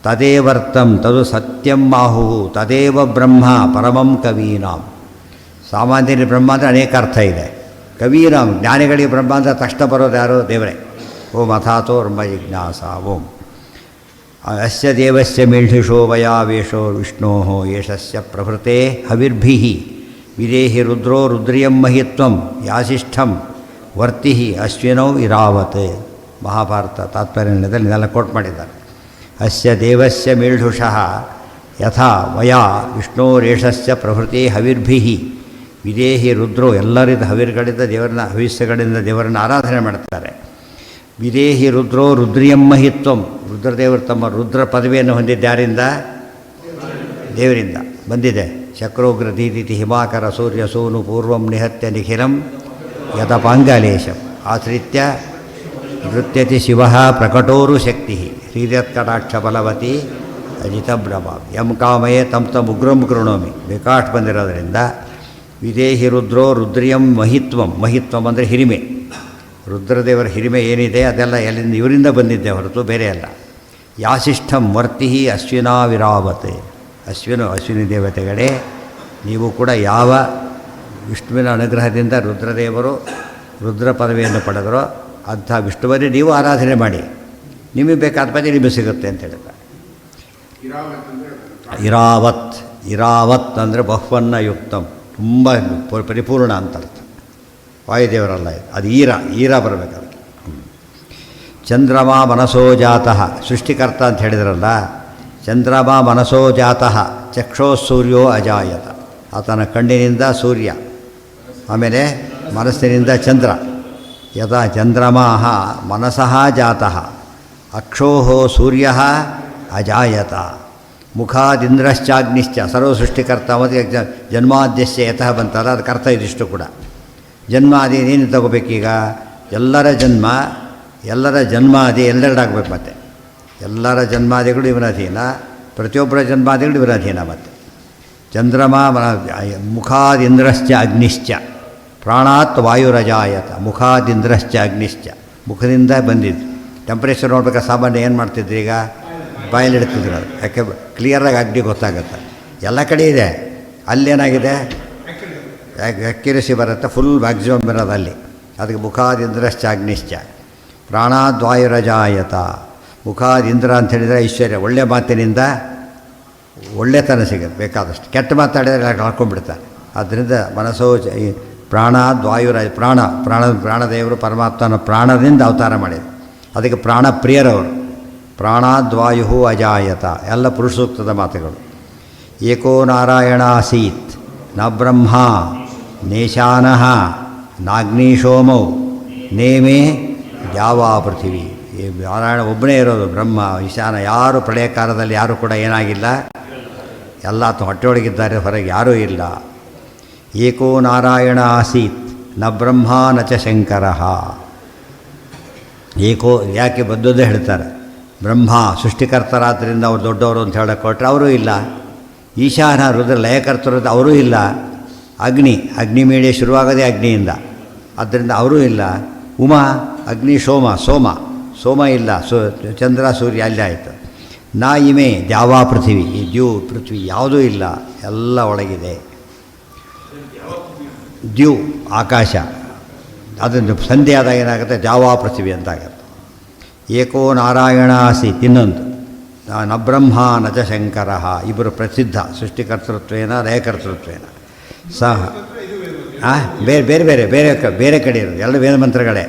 ತದೇವರ್ತಂ ತದು ಸತ್ಯಂ ಮಾಹು ತದೇವ ಬ್ರಹ್ಮ ಪರಮಂ ಕವೀನಾಂ. ಸಾಮಾನ್ಯರಿಗೆ ಬ್ರಹ್ಮ ಅಂದರೆ ಅನೇಕ ಅರ್ಥ ಇದೆ. ಕವೀನಾಂ ಜ್ಞಾನಿಗಳಿಗೆ ಬ್ರಹ್ಮ ಅಂದರೆ ತಕ್ಷಣ ಬರೋದು ಯಾರು? ದೇವರೇ. ಓಂ ಅಥಾತೋ ಬ್ರಹ್ಮ ಜಿಜ್ಞಾಸ ಓಂ ಅಸ್ಯ ದೇವಸ್ಯ ಮೇಢ್ಯುಷೋ ವಯಾವೇಶೋ ವಿಷ್ಣೋ ಯೇಷಸ್ಯ ಪ್ರಭೃತೆ ಹವಿರ್ಭಿಃ ವಿದೇಹಿ ರುದ್ರೋ ರುದ್ರಿಯಂ ಮಹಿತ್ವಂ ಯಾಸಿಷ್ಠಂ ವರ್ತಿ ಅಶ್ವಿನೌ ಇರಾವತ್. ಮಹಾಭಾರತ ತಾತ್ಪರ್ಯದಲ್ಲಿ ಇದೆಲ್ಲ ಕೋಟ್ ಮಾಡಿದ್ದಾರೆ. ಅಸ್ಯ ದೇವಸ್ಯ ಮೇಢ್ಯುಷಃ ಯಥಾ ವಯಾ ವಿಷ್ಣೋರೇಷಸ್ಯ ಪ್ರಭೃತಿ ಹವಿರ್ಭಿಃ ವಿದೇಹಿ ರುದ್ರೋ ಎಲ್ಲರಿದ್ದ ಹವಿರ್ಗಳಿಂದ ದೇವರನ್ನ ಹವಿಸ್ಯಗಳಿಂದ ದೇವರನ್ನು ಆರಾಧನೆ ಮಾಡ್ತಾರೆ. ವಿದೇಹಿ ರುದ್ರೋ ರುದ್ರಿಯಂ ಮಹಿತ್ವಂ ರುದ್ರದೇವರು ತಮ್ಮ ರುದ್ರ ಪದವಿಯನ್ನು ಹೊಂದಿದ್ದಾರಿಂದ ದೇವರಿಂದ ಬಂದಿದೆ. ಶಕ್ರೋಗ್ರ ದೀದಿತಿ ಹಿಮಾಕರ ಸೂರ್ಯ ಸೂನು ಪೂರ್ವಂ ನಿಹತ್ಯ ನಿಖಿಲಂ ಯತಪಾಂಗಲೇಶಂ ಆಶ್ರಿತ್ಯ ನೃತ್ಯತಿ ಶಿವ ಪ್ರಕಟೋರು ಶಕ್ತಿ ಶ್ರೀರತ್ಕಟಾಕ್ಷ ಬಲವತಿ ಅಜಿತಬ್ರಭ ಯಂ ಕಾಮಯೇ ತಂ ಉಗ್ರಂ ಕೃಣೋಮಿ. ಬೇಕಾಷ್ಟು ಬಂದಿರೋದರಿಂದ ವಿದೇಹಿ ರುದ್ರೋ ರುದ್ರಿಯಂ ಮಹಿತ್ವಂ. ಮಹಿತ್ವಂ ಅಂದರೆ ಹಿರಿಮೆ. ರುದ್ರದೇವರ ಹಿರಿಮೆ ಏನಿದೆ ಅದೆಲ್ಲ ಎಲ್ಲಿಂದ ಇವರಿಂದ ಬಂದಿದ್ದೆ ಹೊರತು ಬೇರೆ ಅಲ್ಲ. ಯಾಸಿಷ್ಠಂ ವರ್ತಿ ಅಶ್ವಿನಾ ವಿರಾವತೆ. ಅಶ್ವಿನಿ ದೇವತೆಗಳೇ, ನೀವು ಕೂಡ ಯಾವ ವಿಷ್ಣುವಿನ ಅನುಗ್ರಹದಿಂದ ರುದ್ರದೇವರು ರುದ್ರ ಪದವಿಯನ್ನು ಪಡೆದರೋ ಅಂಥ ವಿಷ್ಣುವನ್ನೇ ನೀವು ಆರಾಧನೆ ಮಾಡಿ, ನಿಮಗೆ ಬೇಕಾದ ಪದ ನಿಮಗೆ ಸಿಗುತ್ತೆ ಅಂತ ಹೇಳ್ತಾರೆ. ಇರಾವತ್ ಅಂದರೆ ಬಹುವನ್ನ ಯುಕ್ತಂ, ತುಂಬ ಪರಿಪೂರ್ಣ ಅಂತ ಅರ್ಥ. ವಾಯುದೇವರಲ್ಲ ಇದು, ಅದು ಈರ ಬರಬೇಕಾದ್ರೆ. ಚಂದ್ರಮಾ ಮನಸೋ ಜಾತಃ ಸೃಷ್ಟಿಕರ್ತ ಅಂತ ಹೇಳಿದ್ರಲ್ಲ. ಚಂದ್ರಮಾ ಮನಸೋ ಜಾತಃ ಚಕ್ಷೋ ಸೂರ್ಯೋ ಅಜಾಯತ. ಆತನ ಕಣ್ಣಿನಿಂದ ಸೂರ್ಯ, ಆಮೇಲೆ ಮನಸ್ಸಿನಿಂದ ಚಂದ್ರ. ಯದಾ ಚಂದ್ರಮಾ ಮನಸಃ ಜಾತಃ ಅಕ್ಷೋ ಸೂರ್ಯ ಅಜಾಯತ ಮುಖಾದಿಂದ್ರಶ್ಚಾಗ್ನಿಶ್ಚ. ಸರ್ವ ಸೃಷ್ಟಿಕರ್ತ ಮತ್ತು ಜನ್ಮಾದ್ಯಸ್ಯ ಯತಃ ಬಂತಲ್ಲ, ಅದಕ್ಕೆ ಅರ್ಥ ಇದಿಷ್ಟು ಕೂಡ. ಜನ್ಮಾದಿ ಏನು ತಗೋಬೇಕೀಗ? ಎಲ್ಲರ ಜನ್ಮಾದಿ ಎಲ್ಲೆರಡಾಗಬೇಕು. ಮತ್ತು ಎಲ್ಲರ ಜನ್ಮಾದಿಗಳು ಇವನ ಅಧೀನ, ಪ್ರತಿಯೊಬ್ಬರ ಜನ್ಮಾದಿಗಳು ಇವನ ಅಧೀನ. ಮತ್ತು ಚಂದ್ರಮಾ ಮುಖಾದಿಂದ್ರಶ್ಚ ಅಗ್ನಿಶ್ಚ ಪ್ರಾಣಾತ್ ವಾಯುರಜಾಯತ. ಮುಖಾದಿಂದ್ರಶ್ಚ ಅಗ್ನಿಶ್ಚ, ಮುಖದಿಂದ ಬಂದಿದ್ದು. ಟೆಂಪ್ರೇಚರ್ ನೋಡ್ಬೇಕಾದ್ರೆ ಸಾಮಾನ್ಯ ಏನು ಮಾಡ್ತಿದ್ರು? ಈಗ ಬಾಯಲ್ಲಿ ಇಡ್ತಿದ್ರು. ಅದು ಯಾಕೆ ಕ್ಲಿಯರಾಗಿ ಅಗ್ನಿ ಗೊತ್ತಾಗುತ್ತೆ. ಎಲ್ಲ ಕಡೆ ಇದೆ. ಅಲ್ಲೇನಾಗಿದೆ? ಅಕ್ಯುರಸಿ ಬರುತ್ತೆ, ಫುಲ್ ಮ್ಯಾಕ್ಸಿಮಮ್ ಇರೋದು ಅಲ್ಲಿ. ಅದಕ್ಕೆ ಮುಖಾದಿಂದ್ರಶ್ಚ ಅಗ್ನಿಶ್ಚ ಪ್ರಾಣಾದ್ವಾಯುರಜಾಯತ. ಮುಖಾದಿಂದ್ರ ಅಂತ ಹೇಳಿದರೆ ಐಶ್ವರ್ಯ, ಒಳ್ಳೆಯ ಮಾತಿನಿಂದ ಒಳ್ಳೆತನ ಸಿಗುತ್ತೆ. ಬೇಕಾದಷ್ಟು ಕೆಟ್ಟ ಮಾತಾಡಿದರೆ ಕಳ್ಕೊಂಡ್ಬಿಡ್ತಾರೆ. ಆದ್ದರಿಂದ ಮನಸ್ಸೋ ಪ್ರಾಣಾದ್ವಾಯುರ ಪ್ರಾಣದೇವರು ಪರಮಾತ್ಮನ ಪ್ರಾಣದಿಂದ ಅವತಾರ ಮಾಡಿದರು. ಅದಕ್ಕೆ ಪ್ರಾಣಪ್ರಿಯರವರು. ಪ್ರಾಣಾದ್ವಾಯು ಅಜಾಯತ ಎಲ್ಲ ಪುರುಷ ಸೂಕ್ತದ ಮಾತುಗಳು. ಏಕೋ ನಾರಾಯಣ ಆಸೀತ್ ನ ಬ್ರಹ್ಮ ನೇಶಾನಃ ನಾಗ್ನಿಶೋಮೌ ನೇಮೇ ದ್ಯಾವಾ ಪೃಥಿವಿ. ಈ ನಾರಾಯಣ ಒಬ್ಬನೇ ಇರೋದು, ಬ್ರಹ್ಮ ಈಶಾನ. ಯಾರು ಪ್ರಳಯ ಕಾಲದಲ್ಲಿ ಯಾರೂ ಕೂಡ ಏನಾಗಿಲ್ಲ, ಎಲ್ಲ ಹೊಟ್ಟೆಯೊಳಗಿದ್ದಾರೆ, ಹೊರಗೆ ಯಾರೂ ಇಲ್ಲ. ಏಕೋ ನಾರಾಯಣ ಆಸೀತ್ ನ ಬ್ರಹ್ಮ ನ ಚ ಶಂಕರ. ಏಕೋ ಯಾಕೆ ಬಂದದ್ದೇ ಹೇಳ್ತಾರೆ. ಬ್ರಹ್ಮ ಸೃಷ್ಟಿಕರ್ತರಾದ್ದರಿಂದ ಅವ್ರು ದೊಡ್ಡವರು ಅಂತ ಹೇಳಕ್ಕೆ ಕೊಟ್ಟರೆ ಅವರೂ ಇಲ್ಲ. ಈಶಾನ ರುದ್ರ ಲಯಕರ್ತರು ಅವರೂ ಇಲ್ಲ. ಅಗ್ನಿಮೇಳೆ ಶುರುವಾಗೋದೇ ಅಗ್ನಿಯಿಂದ, ಆದ್ದರಿಂದ ಅವರೂ ಇಲ್ಲ. ಉಮಾ ಅಗ್ನಿ ಸೋಮ ಇಲ್ಲ. ಚಂದ್ರ ಸೂರ್ಯ ಅಲ್ಲೇ ಆಯಿತು. ನಾ ಇಮೆ ದ್ಯಾವಾ ಪೃಥಿವಿ, ಈ ಪೃಥ್ವಿ ಯಾವುದೂ ಇಲ್ಲ, ಎಲ್ಲ ಒಳಗಿದೆ. ದ್ಯೂ ಆಕಾಶ, ಅದನ್ನು ಸಂಧೆ ಆದಾಗ ಏನಾಗುತ್ತೆ? ದ್ಯಾವಾ ಪೃಥಿವಿ ಅಂತಾಗುತ್ತೆ. ಏಕೋ ನಾರಾಯಣ ಆಸೀತ್. ಇನ್ನೊಂದು ನ ಬ್ರಹ್ಮ ನ ಚ ಶಂಕರ. ಇಬ್ಬರು ಪ್ರಸಿದ್ಧ ಸೃಷ್ಟಿಕರ್ತೃತ್ವೇನ ಲಯಕರ್ತೃತ್ವೇನ ಸಹ. ಬೇರೆ ಬೇರೆ ಬೇರೆ ಬೇರೆ ಬೇರೆ ಕಡೆ ಇರೋದು ಎರಡು ವೇದ ಮಂತ್ರಗಳೇ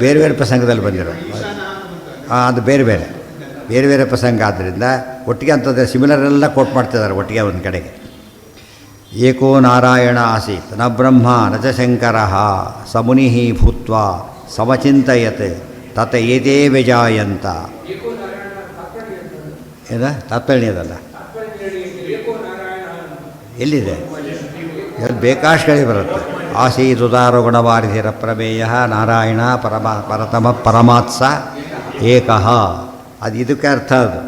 ಬೇರೆ ಬೇರೆ ಪ್ರಸಂಗದಲ್ಲಿ ಬಂದಿರೋದು. ಅದು ಬೇರೆ ಬೇರೆ ಬೇರೆ ಬೇರೆ ಪ್ರಸಂಗ ಆದ್ದರಿಂದ ಒಟ್ಟಿಗೆ ಅಂತಂದರೆ ಸಿಮಿಲರೆಲ್ಲ ಕೋಟ್ ಮಾಡ್ತಿದ್ದಾರೆ ಒಟ್ಟಿಗೆ ಒಂದು ಕಡೆಗೆ. ಏಕೋ ನಾರಾಯಣ ಆಸೀತ್ ನ ಬ್ರಹ್ಮ ನ ಚ ಶಂಕರ ಸ ಮುನಿ ಭೂತ್ವ ಸಮಚಿಂತಯತ್ ತತ ಏತೇ ವ್ಯಜಾಯಂತ. ಏನ ತಾತ್ಪರ್ಯದಲ್ಲ ಎಲ್ಲಿದೆ? ಎಲ್ಲಿ ಬೇಕಾಷ್ಟೇ ಬರುತ್ತೆ. ಆಸೀದುದಾರೋ ಗುಣವಾರಿಧಿರ ಪ್ರಮೇಯ ನಾರಾಯಣ ಪರತಮ ಪರಮಾತ್ಸ ಏಕಃ. ಅದು ಇದಕ್ಕೆ ಅರ್ಥ. ಅದು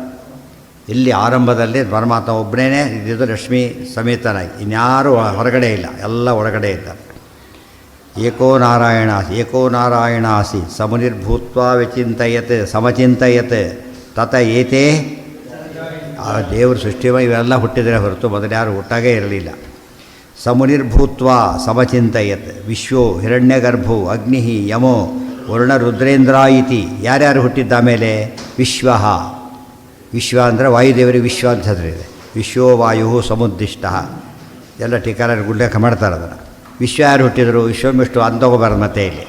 ಇಲ್ಲಿ ಆರಂಭದಲ್ಲಿ ಪರಮಾತ್ಮ ಒಬ್ಬನೇ ಇದ್ದಿದ್ದು ಲಕ್ಷ್ಮೀ ಸಮೇತನಾಗಿ, ಇನ್ಯಾರೂ ಹೊರಗಡೆ ಇಲ್ಲ, ಎಲ್ಲ ಒಳಗಡೆ ಇದ್ದಾರೆ. ಏಕೋ ನಾರಾಯಣ ಆಸಿ ಸಮುನಿರ್ಭೂತ್ವ ವಿಚಿಂತಯತ್ ಸಮಚಿಂತಯತ್ ತತ ಏತೇ. ಆ ದೇವರು ಸೃಷ್ಟಿ ಇವೆಲ್ಲ ಹುಟ್ಟಿದರೆ ಹೊರತು ಮೊದಲು ಯಾರು ಹುಟ್ಟಾಗೇ ಇರಲಿಲ್ಲ. ಸಮುನಿರ್ಭೂತ್ವ ಸಮಚಿಂತಯತ್ ವಿಶ್ವೋ ಹಿರಣ್ಯಗರ್ಭೋ ಅಗ್ನಿ ಯಮೋ ವರುಣ ರುದ್ರೇಂದ್ರ ಇತಿ. ಯಾರ್ಯಾರು ಹುಟ್ಟಿದ್ದ ಮೇಲೆ ವಿಶ್ವ ಅಂದರೆ ವಾಯುದೇವರಿಗೆ ವಿಶ್ವ ಅಂತ ಹೆಸರಿದೆ. ವಿಶ್ವೋ ವಾಯು ಸಮುದ್ದಿಷ್ಟ ಎಲ್ಲ ಟೀಕಾರರು ಉಲ್ಲೇಖ ಮಾಡ್ತಾರೆ ಅದನ್ನು. ವಿಶ್ವ ಯಾರು ಹುಟ್ಟಿದರು? ವಿಶ್ವಮಿಷ್ಟು ಅಂತ ಹೋಗಬಾರ್ದು. ಮತ್ತೆ ಇಲ್ಲಿ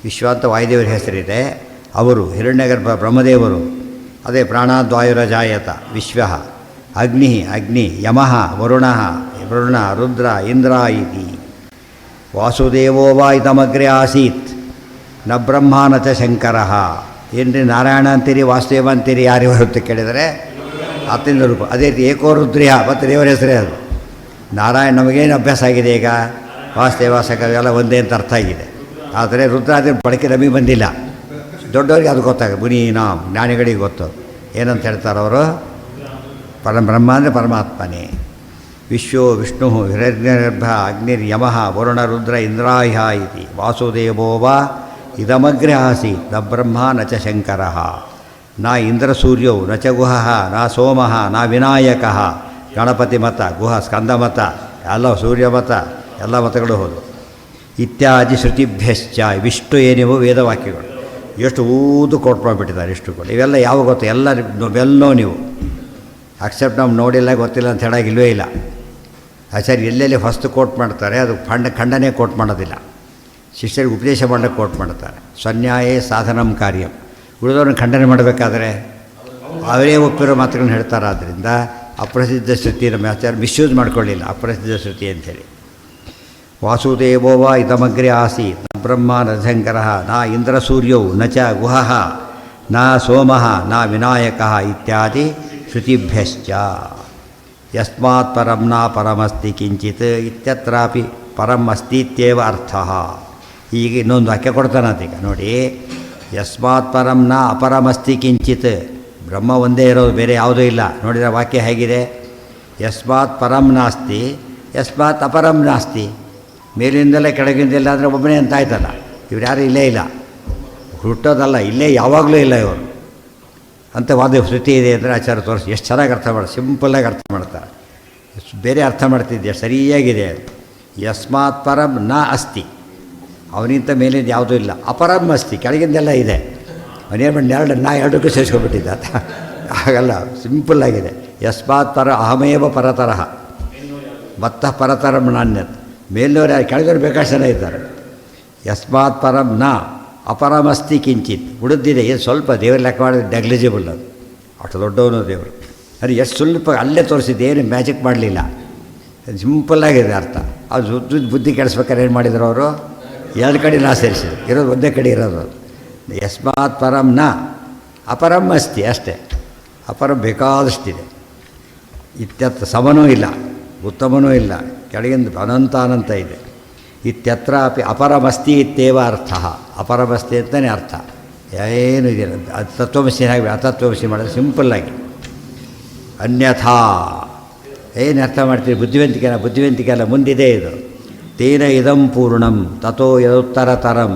ವಿಶ್ವ ಅಂತ ವಾಯುದೇವರ ಹೆಸರಿದೆ. ಅವರು ಹಿರಣ್ಯಗರ್ಭ ಬ್ರಹ್ಮದೇವರು, ಅದೇ ಪ್ರಾಣಾದ್ವಾಯುರಜಾಯತ ವಿಶ್ವ. ಅಗ್ನಿ ಯಮಃ ವರುಣ ರುದ್ರ ಇಂದ್ರ ಇತಿ. ವಾಸುದೇವೋ ವಾ ಇದಮಗ್ರೆ ಆಸೀತ್ ನ ಬ್ರಹ್ಮ ನ ಚ ಶಂಕರ. ಏನ್ರಿ ನಾರಾಯಣ ಅಂತೀರಿ ವಾಸುದೇವ ಅಂತೀರಿ ಯಾರಿವರು ಅಂತ ಕೇಳಿದರೆ ಆತನಿಂದ ರೂಪ. ಅದೇ ರೀತಿ ಏಕೋ ರುದ್ರಿಯ ಮತ್ತು ದೇವರ ಹೆಸರೇ ಅದು. ನಾರಾಯಣ ನಮಗೇನು ಅಭ್ಯಾಸ ಆಗಿದೆ ಈಗ, ವಾಸುದೇವ ಶಂಕರ ಎಲ್ಲ ಒಂದೇ ಅಂತ ಅರ್ಥ ಆಗಿದೆ. ಆದರೆ ರುದ್ರಾದ್ರೆ ಬಳಕೆ ನಮಗೆ ಬಂದಿಲ್ಲ. ದೊಡ್ಡವರಿಗೆ ಅದು ಗೊತ್ತಾಗ, ಮುನೀನಾಂ ಜ್ಞಾನಿಗಳಿಗೆ ಗೊತ್ತು. ಏನಂತ ಹೇಳ್ತಾರೆ ಅವರು? ಬ್ರಹ್ಮ ಅಂದರೆ ಪರಮಾತ್ಮನೇ. ವಿಶ್ವೋ ವಿಷ್ಣು ಹಿರಣ್ಯಗರ್ಭ ಅಗ್ನಿರ್ಯಮಃ ವರುಣ ರುದ್ರ ಇಂದ್ರಾಯ ಇತಿ. ವಾಸುದೇವೋ ವಾ ಇದಮಗ್ರೆ ಆಸೀತ್ ನ ಬ್ರಹ್ಮ ನ ಚ ಶಂಕರ ನ ಇಂದ್ರಸೂರ್ಯೋ ನ ಚ ಗುಹಃ ನ ಸೋಮಃ ನ ವಿನಾಯಕಃ. ಗಣಪತಿ ಮತ, ಗುಹ ಸ್ಕಂದ ಮತ, ಎಲ್ಲ ಸೂರ್ಯ ಮತ, ಎಲ್ಲ ಮತಗಳು ಹೋದವು. ಇತ್ಯಾದಿ ಶ್ರುತಿಭ್ಯಶ್ಚ. ಇವಿಷ್ಟು ಏನಿವು ವೇದವಾಕ್ಯಗಳು. ಎಷ್ಟು ಊದು ಕೋಟ್ ಮಾಡಿಬಿಟ್ಟಿದ್ದಾರೆ ಇಷ್ಟುಗಳು. ಇವೆಲ್ಲ ಯಾವ ಗೊತ್ತು? ಎಲ್ಲೋ ನೀವು ಅಕ್ಸೆಪ್ಟ್ ನಾವು ನೋಡಿಲ್ಲ ಗೊತ್ತಿಲ್ಲ ಅಂತ ಹೇಳಾಗಿಲ್ವೇ ಇಲ್ಲ. ಆಚಾರ್ಯ ಎಲ್ಲೆಲ್ಲಿ ಫಸ್ಟ್ ಕೋಟ್ ಮಾಡ್ತಾರೆ ಅದು ಖಂಡನೆ ಕೋಟ್ ಮಾಡೋದಿಲ್ಲ. ಶಿಷ್ಯರಿಗೆ ಉಪದೇಶ ಮಾಡಲಿಕ್ಕೆ ಕೋಟ್ ಮಾಡ್ತಾರೆ. ಸ್ವನ್ಯಾಯೇ ಸಾಧನಂ ಕಾರ್ಯಂ. ಉಳಿದವ್ರನ್ನ ಖಂಡನೆ ಮಾಡಬೇಕಾದ್ರೆ ಅವರೇ ಒಪ್ಪಿರೋ ಮಾತುಗಳನ್ನ ಹೇಳ್ತಾರೆ. ಆದ್ದರಿಂದ ಅಪ್ರಸಿದ್ಧ ಶ್ರುತಿ ನಮ್ಮ ಆಚಾರ್ಯ ಮಿಸ್ಯೂಸ್ ಮಾಡ್ಕೊಳ್ಳಿಲ್ಲ, ಅಪ್ರಸಿದ್ಧ ಶ್ರುತಿ ಅಂಥೇಳಿ. ವಾಸುದೇವೋ ವಾ ಇದಮಗ್ರೆ ಆಸೀತ್ ನ ಬ್ರಹ್ಮ ನ ಶಂಕರ ನ ಇಂದ್ರಸೂರ್ಯೌ ನ ಚ ಗುಹಃ ನ ಸೋಮಃ ನ ವಿನಾಯಕಃ ಇತ್ಯಾದಿ ಶ್ರುತಿಭ್ಯಶ್ಚ. ಯಸ್ಮಾತ್ ಪರಂ ನ ಪರಮಸ್ತಿ ಕಿಂಚಿತ್ ಇತ್ಯತ್ರಾಪಿ ಪರಂ ಅಸ್ತೀತ್ಯೇವ ಅರ್ಥಃ. ಈಗ ಇನ್ನೊಂದು ವಾಕ್ಯ ಕೊಡ್ತಾನಂತೀಗ ನೋಡಿ. ಯಸ್ಮಾತ್ ಪರಂ ನ ಅಪರಮಸ್ತಿ ಕಿಂಚಿತ್. ಬ್ರಹ್ಮ ಒಂದೇ ಇರೋದು, ಬೇರೆ ಯಾವುದೂ ಇಲ್ಲ. ನೋಡಿದರೆ ವಾಕ್ಯ ಹೇಗಿದೆ? ಯಸ್ಮಾತ್ ಪರಂ ನಾಸ್ತಿ ಯಸ್ಮಾತ್ ಅಪರಂ ನಾಸ್ತಿ. ಮೇಲಿಂದಲೇ ಕೆಳಗಿಂದೆಲ್ಲ ಅಂದರೆ ಒಬ್ಬನೇ ಅಂತ ಆಯ್ತಲ್ಲ. ಇವ್ರು ಯಾರು ಇಲ್ಲೇ ಇಲ್ಲ, ಹುಟ್ಟೋದಲ್ಲ, ಇಲ್ಲೇ ಯಾವಾಗಲೂ ಇಲ್ಲ ಇವರು ಅಂತ ವಾದ ಶ್ರುತಿ ಇದೆ ಅಂದರೆ ಆಚಾರ್ಯ ತೋರಿಸಿ ಎಷ್ಟು ಚೆನ್ನಾಗಿ ಅರ್ಥ ಮಾಡಿ, ಸಿಂಪಲ್ಲಾಗಿ ಅರ್ಥ ಮಾಡ್ತಾರೆ. ಬೇರೆ ಅರ್ಥ ಮಾಡ್ತಿದ್ದೆ ಸರಿಯಾಗಿದೆ. ಯಸ್ಮಾತ್ ಪರಂ ನ ಅಸ್ತಿ, ಅವನಿಂತ ಮೇಲಿಂದ ಯಾವುದೂ ಇಲ್ಲ. ಅಪರಂ ಅಸ್ತಿ, ಕೆಳಗಿಂದೆಲ್ಲ ಇದೆ. ಅವನೇನು ಮಾಡಿ ಎರಡಕ್ಕೂ ಸೇರಿಸ್ಕೊಂಡ್ಬಿಟ್ಟಿದ್ದ ಅಂತ ಹಾಗಲ್ಲ, ಸಿಂಪಲ್ಲಾಗಿದೆ. ಯಸ್ಮಾತ್ ಪರ ಅಹಮೇವ ಪರತರಹ ಮತ್ತ ಪರತರಂ ನಾಣ್ಯತ್. ಮೇಲಿನವ್ರು ಯಾರು, ಕೆಳಗವ್ರು ಬೇಕಾಷ್ಟು ಜನ ಇದ್ದಾರೆ. ಯಸ್ಮಾತ್ ಪರಂ ನ ಅಪರಮಸ್ತಿ ಕಿಂಚಿತ್. ಉಳಿದಿದೆ ಏನು ಸ್ವಲ್ಪ ದೇವ್ರ ಲೆಕ್ಕ ಮಾಡಿದ್ರೆ ನೆಗ್ಲಿಜಿಬಲ್. ಅದು ಅಷ್ಟು ದೊಡ್ಡವನು ದೇವರು. ಅದು ಎಷ್ಟು ಸ್ವಲ್ಪ ಅಲ್ಲೇ ತೋರಿಸಿದ್ದು, ಏನು ಮ್ಯಾಜಿಕ್ ಮಾಡಲಿಲ್ಲ, ಸಿಂಪಲ್ಲಾಗಿದೆ ಅರ್ಥ. ಅದು ಬುದ್ಧಿ ಕೆಡಿಸ್ಬೇಕಾದ್ರೆ ಏನು ಮಾಡಿದ್ರು ಅವರು? ಎರಡು ಕಡೆ ನಾ ಸೇರಿಸಿದ್ರು, ಇರೋದು ಒಂದೇ ಕಡೆ ಇರೋದು. ಯಸ್ಮಾತ್ ಪರಂ ನ ಅಪರಂ ಅಸ್ತಿ ಅಷ್ಟೇ. ಅಪರಂ ಬೇಕಾದಷ್ಟಿದೆ. ಇತ್ಯತ್ರ ಸಮನೂ ಇಲ್ಲ, ಉತ್ತಮನೂ ಇಲ್ಲ, ಕೆಳಗಿಂದ ಅನಂತ ಇದೆ. ಇತ್ಯತ್ರಾಪಿ ಅಪರಮಸ್ತಿ ಇತ್ಯೇವ ಅರ್ಥ. ಅಪರಮಸ್ತಿ ಅಂತಲೇ ಅರ್ಥ. ಏನು ಇದೆ ಅದು ತತ್ವಮಸಿ ಆಗಿ ಅತತ್ವಮಸಿ ಮಾಡೋದು ಸಿಂಪಲ್ಲಾಗಿ. ಅನ್ಯಥಾ ಏನು ಅರ್ಥ ಮಾಡ್ತೀವಿ? ಬುದ್ಧಿವಂತಿಕೆ ಅಲ್ಲ, ಮುಂದಿದೆ ಇದು. ತೇನ ಇದಂ ಪೂರ್ಣಂ ತಥೋ ಯದುತ್ತರತರಂ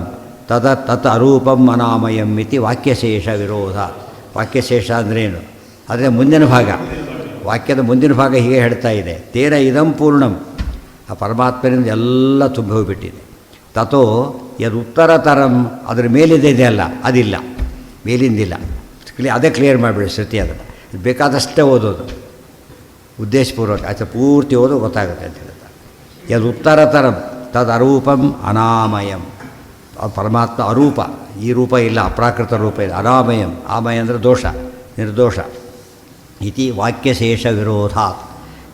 ತತ್ ಅರೂಪಂ ಅನಾಮಯಂ ಇತಿ ವಾಕ್ಯಶೇಷ ವಿರೋಧ. ವಾಕ್ಯಶೇಷ ಅಂದ್ರೇನು? ಆದರೆ ಮುಂದಿನ ಭಾಗ, ವಾಕ್ಯದ ಮುಂದಿನ ಭಾಗ ಹೀಗೆ ಹೇಳ್ತಾ ಇದೆ. ತೇನ ಇದಂ ಪೂರ್ಣಂ, ಆ ಪರಮಾತ್ಮನಿಂದ ಎಲ್ಲ ತುಂಬ ಹೋಗಿಬಿಟ್ಟಿದೆ. ತಥೋ ಯದುತ್ತರತರಂ, ಅದರ ಮೇಲಿದೆ ಇದೆಯಲ್ಲ, ಅದಿಲ್ಲ, ಮೇಲಿಂದಿಲ್ಲ. ಅದೇ ಕ್ಲಿಯರ್ ಮಾಡಿಬಿಡಿ ಶ್ರುತಿ. ಅದನ್ನು ಬೇಕಾದಷ್ಟೇ ಓದೋದು ಉದ್ದೇಶಪೂರ್ವಕ. ಆಚೆ ಪೂರ್ತಿ ಓದೋ ಗೊತ್ತಾಗುತ್ತೆ ಅಂತ ಹೇಳ್ತಾರೆ. ಯದು ಉತ್ತರತರಂ, ತದರೂಪಂ ಅನಾಮಯಂ. ಪರಮಾತ್ಮ ಅರೂಪ, ಈ ರೂಪ ಇಲ್ಲ, ಅಪ್ರಾಕೃತ ರೂಪ ಇಲ್ಲ. ಅನಾಮಯಂ, ಆಮಯ ಅಂದರೆ ದೋಷ, ನಿರ್ದೋಷ. ಇತಿ ವಾಕ್ಯಶೇಷ ವಿರೋಧ.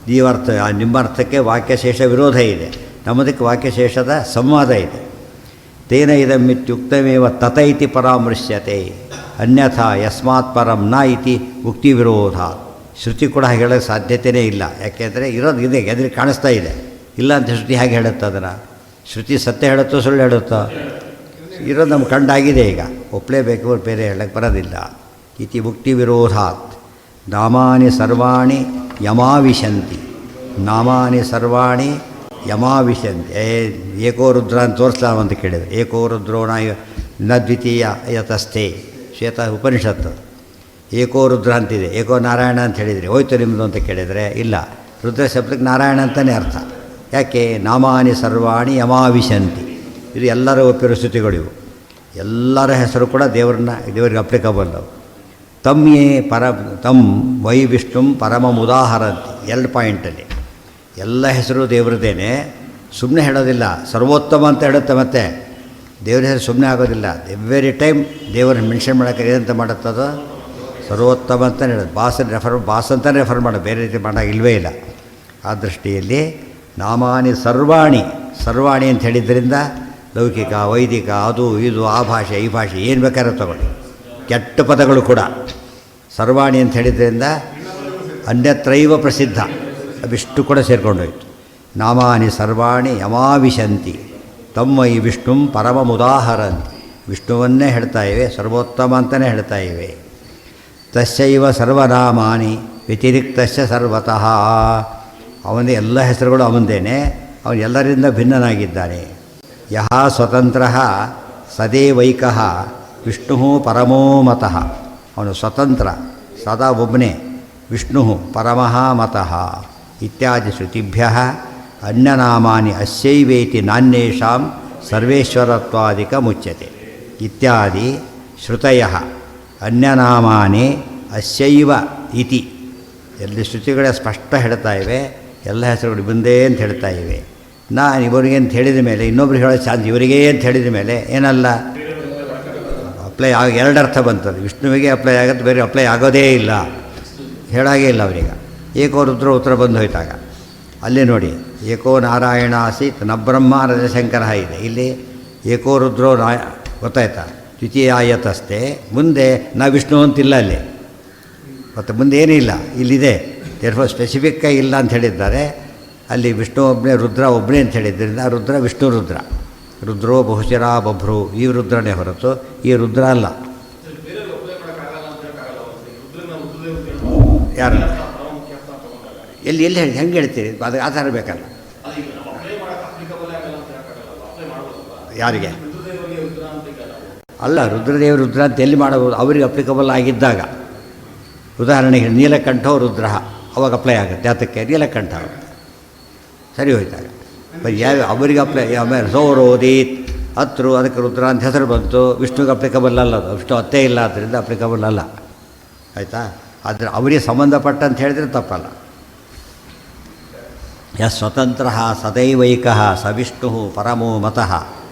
ನೀವರ್ಥ ನಿಮ್ಮರ್ಥಕ್ಕೆ ವಾಕ್ಯಶೇಷ ವಿರೋಧ ಇದೆ, ನಮ್ಮದಕ್ಕೆ ವಾಕ್ಯಶೇಷದ ಸಂವಾದ ಇದೆ. ತೇನ ಇದಮಿತ್ಯುಕ್ತಮೇವ ತತ ಇತಿ ಪರಾಮೃಶ್ಯತೆ, ಅನ್ಯಥಾ ಯಸ್ಮಾತ್ ಪರಂ ನ ಇತಿ ಉಕ್ತಿ ವಿರೋಧ. ಶ್ರುತಿ ಕೂಡ ಹಾಗೆ ಹೇಳೋಕ್ಕೆ ಸಾಧ್ಯತೆಯೇ ಇಲ್ಲ. ಯಾಕೆಂದರೆ ಇರೋದು ಇದೆ, ಎದುರಿಗೆ ಕಾಣಿಸ್ತಾ ಇದೆ. ಇಲ್ಲ ಅಂತ ಶ್ರುತಿ ಹೇಗೆ ಹೇಳುತ್ತೆ ಅದನ್ನು? ಶ್ರುತಿ ಸತ್ಯ ಹೇಳುತ್ತೋ ಸುಳ್ಳು ಹೇಳುತ್ತೋ? ಇರೋದು ನಮ್ಮ ಕಂಡಾಗಿದೆ, ಈಗ ಒಪ್ಪಲೇಬೇಕು, ಬೇರೆ ಹೇಳಕ್ಕೆ ಬರೋದಿಲ್ಲ. ಇತಿ ಮುಕ್ತಿ ವಿರೋಧಾತ್ ನಾಮಾನಿ ಸರ್ವಾಣಿ ಯಮಾವಿಶಂತಿ. ನಾಮಾನಿ ಸರ್ವಾಣಿ ಯಮಾವಿಶಂತಿ. ಏಕೋ ರುದ್ರ ಅಂತ ತೋರಿಸ್ಲಾಮ ಅಂತ ಕೇಳಿದರೆ, ಏಕೋ ರುದ್ರೋಣ ನ ದ್ವಿತೀಯ ಯತಸ್ಥೆ, ಶ್ವೇತ ಉಪನಿಷತ್ತು. ಏಕೋ ರುದ್ರ ಅಂತಿದೆ, ಏಕೋ ನಾರಾಯಣ ಅಂತ ಹೇಳಿದರೆ ಹೋಯ್ತು ನಿಮ್ಮದು ಅಂತ ಕೇಳಿದರೆ ಇಲ್ಲ, ರುದ್ರ ಶಬ್ದಕ್ಕೆ ನಾರಾಯಣ ಅಂತಲೇ ಅರ್ಥ. ಯಾಕೆ? ನಾಮಾನಿ ಸರ್ವಾಣಿ ಯಮಾವಿಶಂತಿ. ಇದು ಎಲ್ಲರ ಒಪ್ಪಿರೋ ಶ್ರುತಿಗಳು ಇವು. ಎಲ್ಲರ ಹೆಸರು ಕೂಡ ದೇವರಿಗೆ ಅಪ್ಲಿಕಬಲ್. ತಮ್ ವೈ ವಿಷ್ಣುಂ ಪರಮಮುದಾಹರಂತಿ. 2 ಪಾಯಿಂಟಲ್ಲಿ ಎಲ್ಲ ಹೆಸರು ದೇವ್ರದ್ದೇನೆ, ಸುಮ್ಮನೆ ಹೇಳೋದಿಲ್ಲ. ಸರ್ವೋತ್ತಮ ಅಂತ ಹೇಳುತ್ತೆ, ಮತ್ತೆ ದೇವ್ರ ಹೆಸರು ಸುಮ್ಮನೆ ಆಗೋದಿಲ್ಲ. ಎವ್ರಿ ಟೈಮ್ ದೇವ್ರನ್ನ ಮೆನ್ಷನ್ ಮಾಡೋಕ್ಕೆ ಏನಂತ ಮಾಡುತ್ತದೋ ಸರ್ವೋತ್ತಮ ಅಂತಲೇ ಹೇಳೋದು. ಬಾಸ್ ಅಂತಲೇ ರೆಫರ್ ಮಾಡೋದು, ಬೇರೆ ರೀತಿ ಮಾಡೋಕೆ ಇಲ್ಲವೇ ಇಲ್ಲ. ಆ ದೃಷ್ಟಿಯಲ್ಲಿ ನಾಮಾನಿ ಸರ್ವಾಣಿ ಅಂತ ಹೇಳಿದ್ರಿಂದ ಲೌಕಿಕ, ವೈದಿಕ, ಅದು ಇದು, ಆ ಭಾಷೆ ಈ ಭಾಷೆ ಏನು ಬೇಕಾದ್ರೂ ತಗೊಳ್ಳಿ, ಕೆಟ್ಟ ಪದಗಳು ಕೂಡ ಸರ್ವಾಣಿ ಅಂತ ಹೇಳಿದ್ರಿಂದ ಅನ್ಯತ್ರೈವ ಪ್ರಸಿದ್ಧ, ಅವಿಷ್ಟು ಕೂಡ ಸೇರ್ಕೊಂಡೋಯ್ತು. ನಾಮಾನಿ ಸರ್ವಾಣಿ ಯಮಾವಿಶಂತಿ ತಮ್ಮ ಈ ವಿಷ್ಣುಂ ಪರಮಮುದಾಹರಂತಿ. ವಿಷ್ಣುವನ್ನೇ ಹೇಳ್ತಾ ಇವೆ, ಸರ್ವೋತ್ತಮ ಅಂತಲೇ ಹೇಳ್ತಾ ಇವೆ. ತಸ್ಯೈವ ಸರ್ವನಾಮಾನಿ ವ್ಯತಿರಿಕ್ತಸ್ಯ ಸರ್ವತಃ. ಅವನೇ ಎಲ್ಲ ಹೆಸರುಗಳು ಅವನದೇನೆ, ಅವನು ಎಲ್ಲರಿಂದ ಭಿನ್ನನಾಗಿದ್ದಾನೆ. ಯಹ ಸ್ವತಂತ್ರ ಸದೇವೈಕಃ ವಿಷ್ಣು ಪರಮೋ ಮತಃ. ಅವನು ಸ್ವತಂತ್ರ, ಸದಾ ಒಬ್ಬನೇ, ವಿಷ್ಣು ಪರಮಃ ಮತಃ. ಇತ್ಯಾದಿ ಶ್ರುತಿಭ್ಯ ಅನ್ಯನಾಮಾನಿ ಅಸ್ಯೈವೇತಿ ನಾನ್ಯೇಷಾಂ ಸರ್ವೇಶ್ವರತ್ವಾದಿಕ ಮುಚ್ಯತೆ. ಇತ್ಯಾದಿ ಶ್ರುತಯ ಅನ್ಯನಾಮಾನಿ ಅಸ್ಯೈವ ಇತಿ. ಎಲ್ಲಿ ಶ್ರುತಿಗಳೇ ಸ್ಪಷ್ಟ ಹೇಳ್ತಾ ಇವೆ, ಎಲ್ಲ ಹೆಸರುಗಳು ಬಂದೇ ಅಂತ ಹೇಳ್ತಾ ಇವೆ. ನಾನು ಇವರಿಗೆ ಅಂತ ಹೇಳಿದ ಮೇಲೆ ಇನ್ನೊಬ್ರು ಹೇಳೋ ಚಾನ್ಸ್ ಇವರಿಗೇ ಅಂತ ಹೇಳಿದ ಮೇಲೆ ಏನಲ್ಲ ಅಪ್ಲೈ ಆಗ 2 ಅರ್ಥ ಬಂತದ್ದು. ವಿಷ್ಣುವಿಗೆ ಅಪ್ಲೈ ಆಗುತ್ತೆ, ಬೇರೆ ಅಪ್ಲೈ ಆಗೋದೇ ಇಲ್ಲ, ಹೇಳಾಗೇ ಇಲ್ಲ ಅವರೀಗ. ಏಕೋ ರುದ್ರ ಉತ್ತರ ಬಂದು ಹೋಯ್ತಾಗ ಅಲ್ಲಿ ನೋಡಿ, ಏಕೋ ನಾರಾಯಣ ಆಸೀತ್ ನ ಬ್ರಹ್ಮ ರಜಶಂಕರ ಇದೆ. ಇಲ್ಲಿ ಏಕೋ ರುದ್ರೋ ಗೊತ್ತಾಯ್ತಾ, ದ್ವಿತೀಯಾಯತಸ್ಥೆ. ಮುಂದೆ ನಾ ವಿಷ್ಣು ಅಂತಿಲ್ಲ ಅಲ್ಲಿ, ಮತ್ತು ಮುಂದೆ ಏನಿಲ್ಲ, ಇಲ್ಲಿದೆ. ದೇರ್ಫೋರ್ ಸ್ಪೆಸಿಫಿಕ್ಕಾಗಿ ಇಲ್ಲ ಅಂತ ಹೇಳಿದ್ದಾರೆ. ಅಲ್ಲಿ ವಿಷ್ಣು ಒಬ್ಬನೇ, ರುದ್ರ ಒಬ್ಬನೇ ಅಂತ ಹೇಳಿದ್ದರಿಂದ ರುದ್ರ ವಿಷ್ಣು ರುದ್ರ. ರುದ್ರೋ ಬಹುಶಿರ ಬಭ್ರು, ಈ ರುದ್ರನೇ ಹೊರತು ಈ ರುದ್ರ ಅಲ್ಲ. ಯಾರು ಎಲ್ಲಿ ಹೇಳಿ ಹೆಂಗೆ ಹೇಳ್ತೀರಿ? ಅದು ಆಧಾರ ಬೇಕಲ್ಲ. ಯಾರಿಗೆ ಅಲ್ಲ, ರುದ್ರದೇವ ರುದ್ರ ಅಂತ ಎಲ್ಲಿ ಮಾಡಬಹುದು? ಅವರಿಗೆ ಅಪ್ಲಿಕಬಲ್ ಆಗಿದ್ದಾಗ. ಉದಾಹರಣೆಗೆ ನೀಲಕಂಠೋ ರುದ್ರ, ಅವಾಗ ಅಪ್ಲೈ ಆಗುತ್ತೆ. ಅದಕ್ಕೆ ನೀಲಕಂಠ ಸರಿ ಹೋಯ್ತಾಗ. ಯಾವ ಅವರಿಗೆ ಅಪ್ಲೈ, ಆಮೇಲೆ ಸೌರೋದೀತ್ ಹತ್ರು, ಅದಕ್ಕೆ ರುದ್ರ ಅಂತ ಹೆಸರು ಬಂತು. ವಿಷ್ಣುಗೆ ಅಪ್ಲಿಕಬಲ್ ಅಲ್ಲ, ಅದು ವಿಷ್ಣು ಅತ್ತೇ ಇಲ್ಲ, ಆದ್ದರಿಂದ ಅಪ್ಲಿಕಬಲ್ ಅಲ್ಲ. ಆಯಿತಾ? ಆದರೆ ಅವರಿಗೆ ಸಂಬಂಧಪಟ್ಟಂತ ಹೇಳಿದರೆ ತಪ್ಪಲ್ಲ. ಸ್ವತಂತ್ರ ಸದೈವೈಕ ಸವಿಷ್ಣು ಪರಮೋ ಮತಃ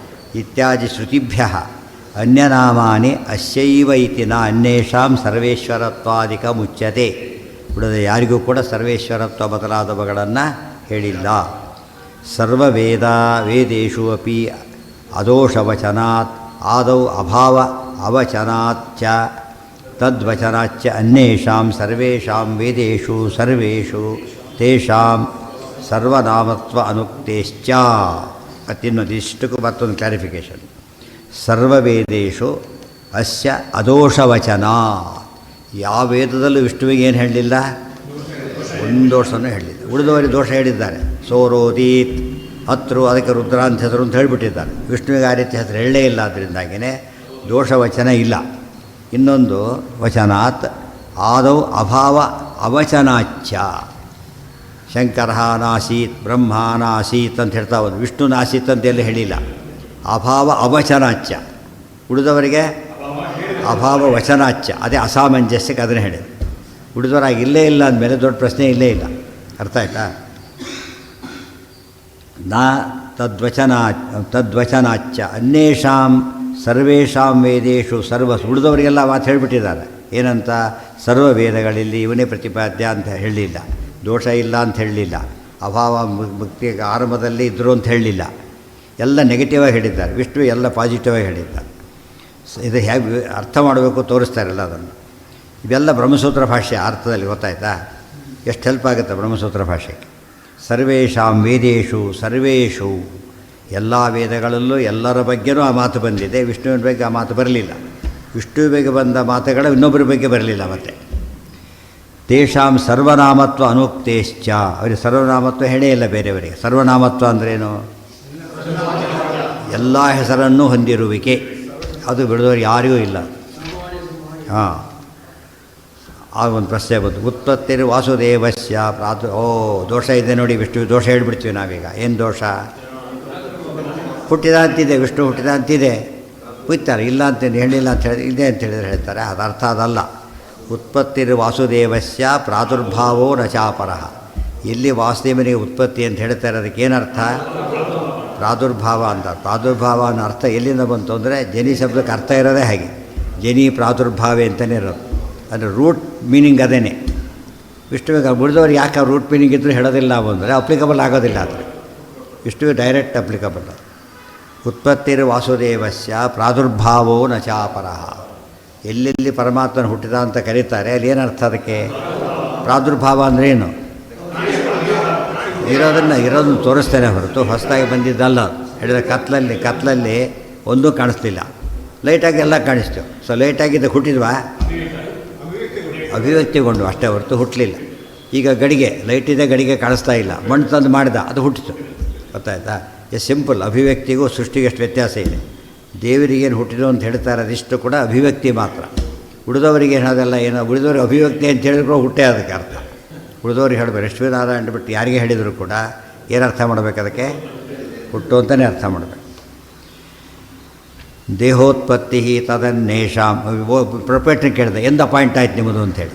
ಇತ್ಯಾದಿ ಶ್ರುತಿಭ್ಯ ಅನ್ಯನಾಮಾನಿ ಅಸ್ಯೈವ ಇತಿ ನ ಅನ್ಯೇಷಾಂ ಸರ್ವೇಶ್ವರತ್ವಾದಿಕ ಮುಚ್ಯತೆ. ಉಳಿದ ಯಾರಿಗೂ ಕೂಡ ಸರ್ವೇಶ್ವರತ್ವ ಮೊದಲಾದವುಗಳನ್ನು ಹೇಳಿಲ್ಲ. ಸರ್ವವೇದೇಷು ಅಪಿ ಅದೋಷವಚನಾತ್ ಆದೌ ಅಭಾವ ಅವಚನಾಚ್ಚ ತದ್ವಚನಾಚ್ಚ ಅನ್ಯೇಷಾಂ ಸರ್ವೇಷಾಂ ವೇದೇಷು ಸರ್ವೇಷು ತೇಷಾಂ ಸರ್ವನಾಮತ್ವ ಅನುಕ್ತೇಶ್ಚ. ಮತ್ತಿನ್ನೊಂದಿಷ್ಟಕ್ಕೂ ಮತ್ತೊಂದು ಕ್ಲಾರಿಫಿಕೇಷನ್. ಸರ್ವವೇದೇಷು ಅಸ್ಯ ಅದೋಷವಚನ. ಯಾವ ವೇದದಲ್ಲೂ ವಿಷ್ಣುವಿಗೆ ಏನು ಹೇಳಲಿಲ್ಲ? ಒಂದು ದೋಷನೂ ಹೇಳಲಿಲ್ಲ. ಉಳಿದವರಿಗೆ ದೋಷ ಹೇಳಿದ್ದಾರೆ. ಸೋರೋದೀತ್ ಹತ್ರು, ಅದಕ್ಕೆ ರುದ್ರ ಅಂತ ಹೆಸರು ಅಂತ ಹೇಳಿಬಿಟ್ಟಿದ್ದಾರೆ. ವಿಷ್ಣುವಿಗೆ ಆ ರೀತಿ ಹೆಸರು ಹೇಳಲೇ ಇಲ್ಲ. ಅದರಿಂದಾಗಿಯೇ ದೋಷವಚನ ಇಲ್ಲ. ಇನ್ನೊಂದು ವಚನಾತ್ ಆದೌ ಅಭಾವ ಅವಚನಾಚ್ಚ. ಶಂಕರ ನಾಸೀತ್ ಬ್ರಹ್ಮ ನಾಸೀತ್ ಅಂತ ಹೇಳ್ತಾ ಹೋದ್ರು. ವಿಷ್ಣು ನಾಸೀತ್ ಅಂತ ಎಲ್ಲಿ ಹೇಳಿಲ್ಲ. ಅಭಾವ ಅವಚನಾಚ್ಚ. ಉಳಿದವರಿಗೆ ಅಭಾವ ವಚನಾಚ್ಚ. ಅದೇ ಅಸಾಮಂಜಸ್ಯಕ್ಕೆ ಅದನ್ನೇ ಹೇಳಿದೆ. ಉಳಿದವರಾಗಿ ಇಲ್ಲೇ ಇಲ್ಲ ಅಂದಮೇಲೆ ದೊಡ್ಡ ಪ್ರಶ್ನೆ ಇಲ್ಲೇ ಇಲ್ಲ. ಅರ್ಥ ಆಯ್ತಾ? ತದ್ವಚನಾಚ್ಚ ಅನ್ಯೇಷಾಂ ಸರ್ವೇಷಾಂ ವೇದೇಶು ಉಳಿದವರಿಗೆಲ್ಲ ಮಾತು ಹೇಳಿಬಿಟ್ಟಿದ್ದಾರೆ. ಏನಂತ? ಸರ್ವ ವೇದಗಳಲ್ಲಿ ಇವನೇ ಪ್ರತಿಪಾದ್ಯ ಅಂತ ಹೇಳಲಿಲ್ಲ, ದೋಷ ಇಲ್ಲ ಅಂತ ಹೇಳಲಿಲ್ಲ, ಅಭಾವ ಮುಕ್ತಿ ಆರಂಭದಲ್ಲಿ ಇದ್ದರು ಅಂತ ಹೇಳಲಿಲ್ಲ. ಎಲ್ಲ ನೆಗೆಟಿವಾಗಿ ಹೇಳಿದ್ದಾರೆ. ವಿಷ್ಣು ಎಲ್ಲ ಪಾಸಿಟಿವಾಗಿ ಹೇಳಿದ್ದಾರೆ. ಇದು ಹೇಗೆ ಅರ್ಥ ಮಾಡಬೇಕು ತೋರಿಸ್ತಾರಲ್ಲ ಅದನ್ನು. ಇವೆಲ್ಲ ಬ್ರಹ್ಮಸೂತ್ರ ಭಾಷೆ ಅರ್ಥದಲ್ಲಿ ಗೊತ್ತಾಯ್ತಾ? ಎಷ್ಟು ಹೆಲ್ಪ್ ಆಗುತ್ತೆ ಬ್ರಹ್ಮಸೂತ್ರ ಭಾಷೆಗೆ. ಸರ್ವೇಷಾಂ ವೇದೇಶು ಸರ್ವೇಷು, ಎಲ್ಲ ವೇದಗಳಲ್ಲೂ ಎಲ್ಲರ ಬಗ್ಗೆನೂ ಆ ಮಾತು ಬಂದಿದೆ. ವಿಷ್ಣುವಿನ ಬಗ್ಗೆ ಆ ಮಾತು ಬರಲಿಲ್ಲ. ವಿಷ್ಣುವಿನ ಬಗ್ಗೆ ಬಂದ ಮಾತುಗಳು ಇನ್ನೊಬ್ಬರ ಬಗ್ಗೆ ಬರಲಿಲ್ಲ. ಮತ್ತು ತೇಷಾಂ ಸರ್ವನಾಮತ್ವ ಅನುಕ್ತೇಶ್ಚ, ಅವರಿಗೆ ಸರ್ವನಾಮತ್ವ ಹೇಳೇ ಇಲ್ಲ ಬೇರೆಯವರಿಗೆ. ಸರ್ವನಾಮತ್ವ ಅಂದ್ರೇನು? ಎಲ್ಲ ಹೆಸರನ್ನು ಹೊಂದಿರುವಿಕೆ. ಅದು ಬಿಡಿದವರು ಯಾರಿಗೂ ಇಲ್ಲ. ಹಾಂ, ಆಗ ಒಂದು ಪ್ರಶ್ನೆ ಬಂತು. ಉತ್ಪತ್ತಿರು ವಾಸುದೇವಸ್ಯ ದೋಷ ಇದೆ ನೋಡಿ. ವಿಷ್ಣು ದೋಷ ಹೇಳ್ಬಿಡ್ತೀವಿ ನಾವೀಗ. ಏನು ದೋಷ? ಹುಟ್ಟಿದ ಅಂತಿದೆ, ವಿಷ್ಣು ಹುಟ್ಟಿದ ಅಂತಿದೆ, ಹುಯ್ತಾರೆ. ಇಲ್ಲ ಅಂತೇನು ಹೇಳಿಲ್ಲ ಅಂತ ಹೇಳಿದ್ರೆ ಇದೆ ಅಂತ ಹೇಳಿದ್ರೆ ಹೇಳ್ತಾರೆ. ಅದು ಅರ್ಥ ಅದಲ್ಲ. ಉತ್ಪತ್ತಿರು ವಾಸುದೇವಸ್ಯ ಪ್ರಾದುರ್ಭಾವೋ ರಚಾಪರಃ. ಎಲ್ಲಿ ವಾಸುದೇವನಿಗೆ ಉತ್ಪತ್ತಿ ಅಂತ ಹೇಳ್ತಾರೆ, ಅದಕ್ಕೆ ಏನರ್ಥ? ಪ್ರಾದುರ್ಭಾವ ಅಂತ. ಪ್ರಾದುರ್ಭಾವ ಅನ್ನೋ ಅರ್ಥ ಎಲ್ಲಿಂದ ಬಂತು ಅಂದರೆ ಜನಿ ಶಬ್ದಕ್ಕೆ ಅರ್ಥ ಇರೋದೇ ಹಾಗೆ. ಜನಿ ಪ್ರಾದುರ್ಭಾವೆ ಅಂತಲೇ ಇರೋದು. ಅಂದರೆ ರೂಟ್ ಮೀನಿಂಗ್ ಅದೇ. ವಿಷ್ಣುವಿಗೆ ಉಳಿದವ್ರಿಗೆ ಯಾಕೆ ರೂಟ್ ಮೀನಿಂಗ್ ಇದ್ದರೂ ಹೇಳೋದಿಲ್ಲ ಅಂದರೆ ಅಪ್ಲಿಕಬಲ್ ಆಗೋದಿಲ್ಲ. ಆದರೆ ವಿಷ್ಣುವಿಗೆ ಡೈರೆಕ್ಟ್ ಅಪ್ಲಿಕಬಲ್. ಉತ್ಪತ್ತಿರು ವಾಸುದೇವಸ್ಯ ಪ್ರಾದುರ್ಭಾವೋ ನ ಚಾಪರಃ. ಎಲ್ಲೆಲ್ಲಿ ಪರಮಾತ್ಮನ ಹುಟ್ಟಿದ ಅಂತ ಕರೀತಾರೆ ಅಲ್ಲಿ ಏನರ್ಥ? ಅದಕ್ಕೆ ಪ್ರಾದುರ್ಭಾವ ಅಂದ್ರೇನು? ಇರೋದನ್ನು ತೋರಿಸ್ತೇನೆ ಹೊರತು ಹೊಸದಾಗಿ ಬಂದಿದ್ದಲ್ಲ. ಹೇಳಿದ್ರೆ ಕತ್ಲಲ್ಲಿ ಒಂದೂ ಕಾಣಿಸ್ಲಿಲ್ಲ, ಲೈಟಾಗಿ ಎಲ್ಲ ಕಾಣಿಸ್ತೇವೆ. ಸೊ ಲೈಟಾಗಿದ್ದ ಹುಟ್ಟಿದ್ವಾ? ಅಭಿವ್ಯಕ್ತಿಗೊಂಡು ಅಷ್ಟೇ ಹೊರತು ಹುಟ್ಟಲಿಲ್ಲ. ಈಗ ಗಡಿಗೆ ಲೈಟಿದೆ, ಗಡಿಗೆ ಕಾಣಿಸ್ತಾ ಇಲ್ಲ, ಮಣ್ಣು ತಂದು ಮಾಡಿದ, ಅದು ಹುಟ್ಟಿತು. ಗೊತ್ತಾಯ್ತಾ? ಸಿಂಪಲ್. ಅಭಿವ್ಯಕ್ತಿಗೂ ಸೃಷ್ಟಿಗೆ ಎಷ್ಟು ವ್ಯತ್ಯಾಸ ಇದೆ. ದೇವರಿಗೇನು ಹುಟ್ಟಿದು ಅಂತ ಹೇಳ್ತಾರೆ, ಅದಿಷ್ಟು ಕೂಡ ಅಭಿವ್ಯಕ್ತಿ ಮಾತ್ರ. ಉಳಿದವರಿಗೆ ಹೇಳೋದೆಲ್ಲ ಏನೋ ಉಳಿದವ್ರಿಗೆ ಅಭಿವ್ಯಕ್ತಿ ಅಂತ ಹೇಳಿದ್ರು ಹುಟ್ಟೆ ಅದಕ್ಕೆ ಅರ್ಥ. ಉಳಿದವ್ರಿಗೆ ಹೇಳಬೇಕು. ಲಕ್ಷ್ಮೀನಾರಾಯಣ ಬಿಟ್ಟು ಯಾರಿಗೆ ಹೇಳಿದರೂ ಕೂಡ ಏನರ್ಥ ಮಾಡಬೇಕು? ಅದಕ್ಕೆ ಹುಟ್ಟು ಅಂತಲೇ ಅರ್ಥ ಮಾಡಬೇಕು. ದೇಹೋತ್ಪತ್ತಿ ತದನ್ನೇಷಾಂ. ಪ್ರೊಪೇಟರ್ ಕೇಳಿದೆ, ಎಂದ ಅಪಾಯಿಂಟ್ ಆಯ್ತು ನಿಮ್ಮದು ಅಂತೇಳಿ.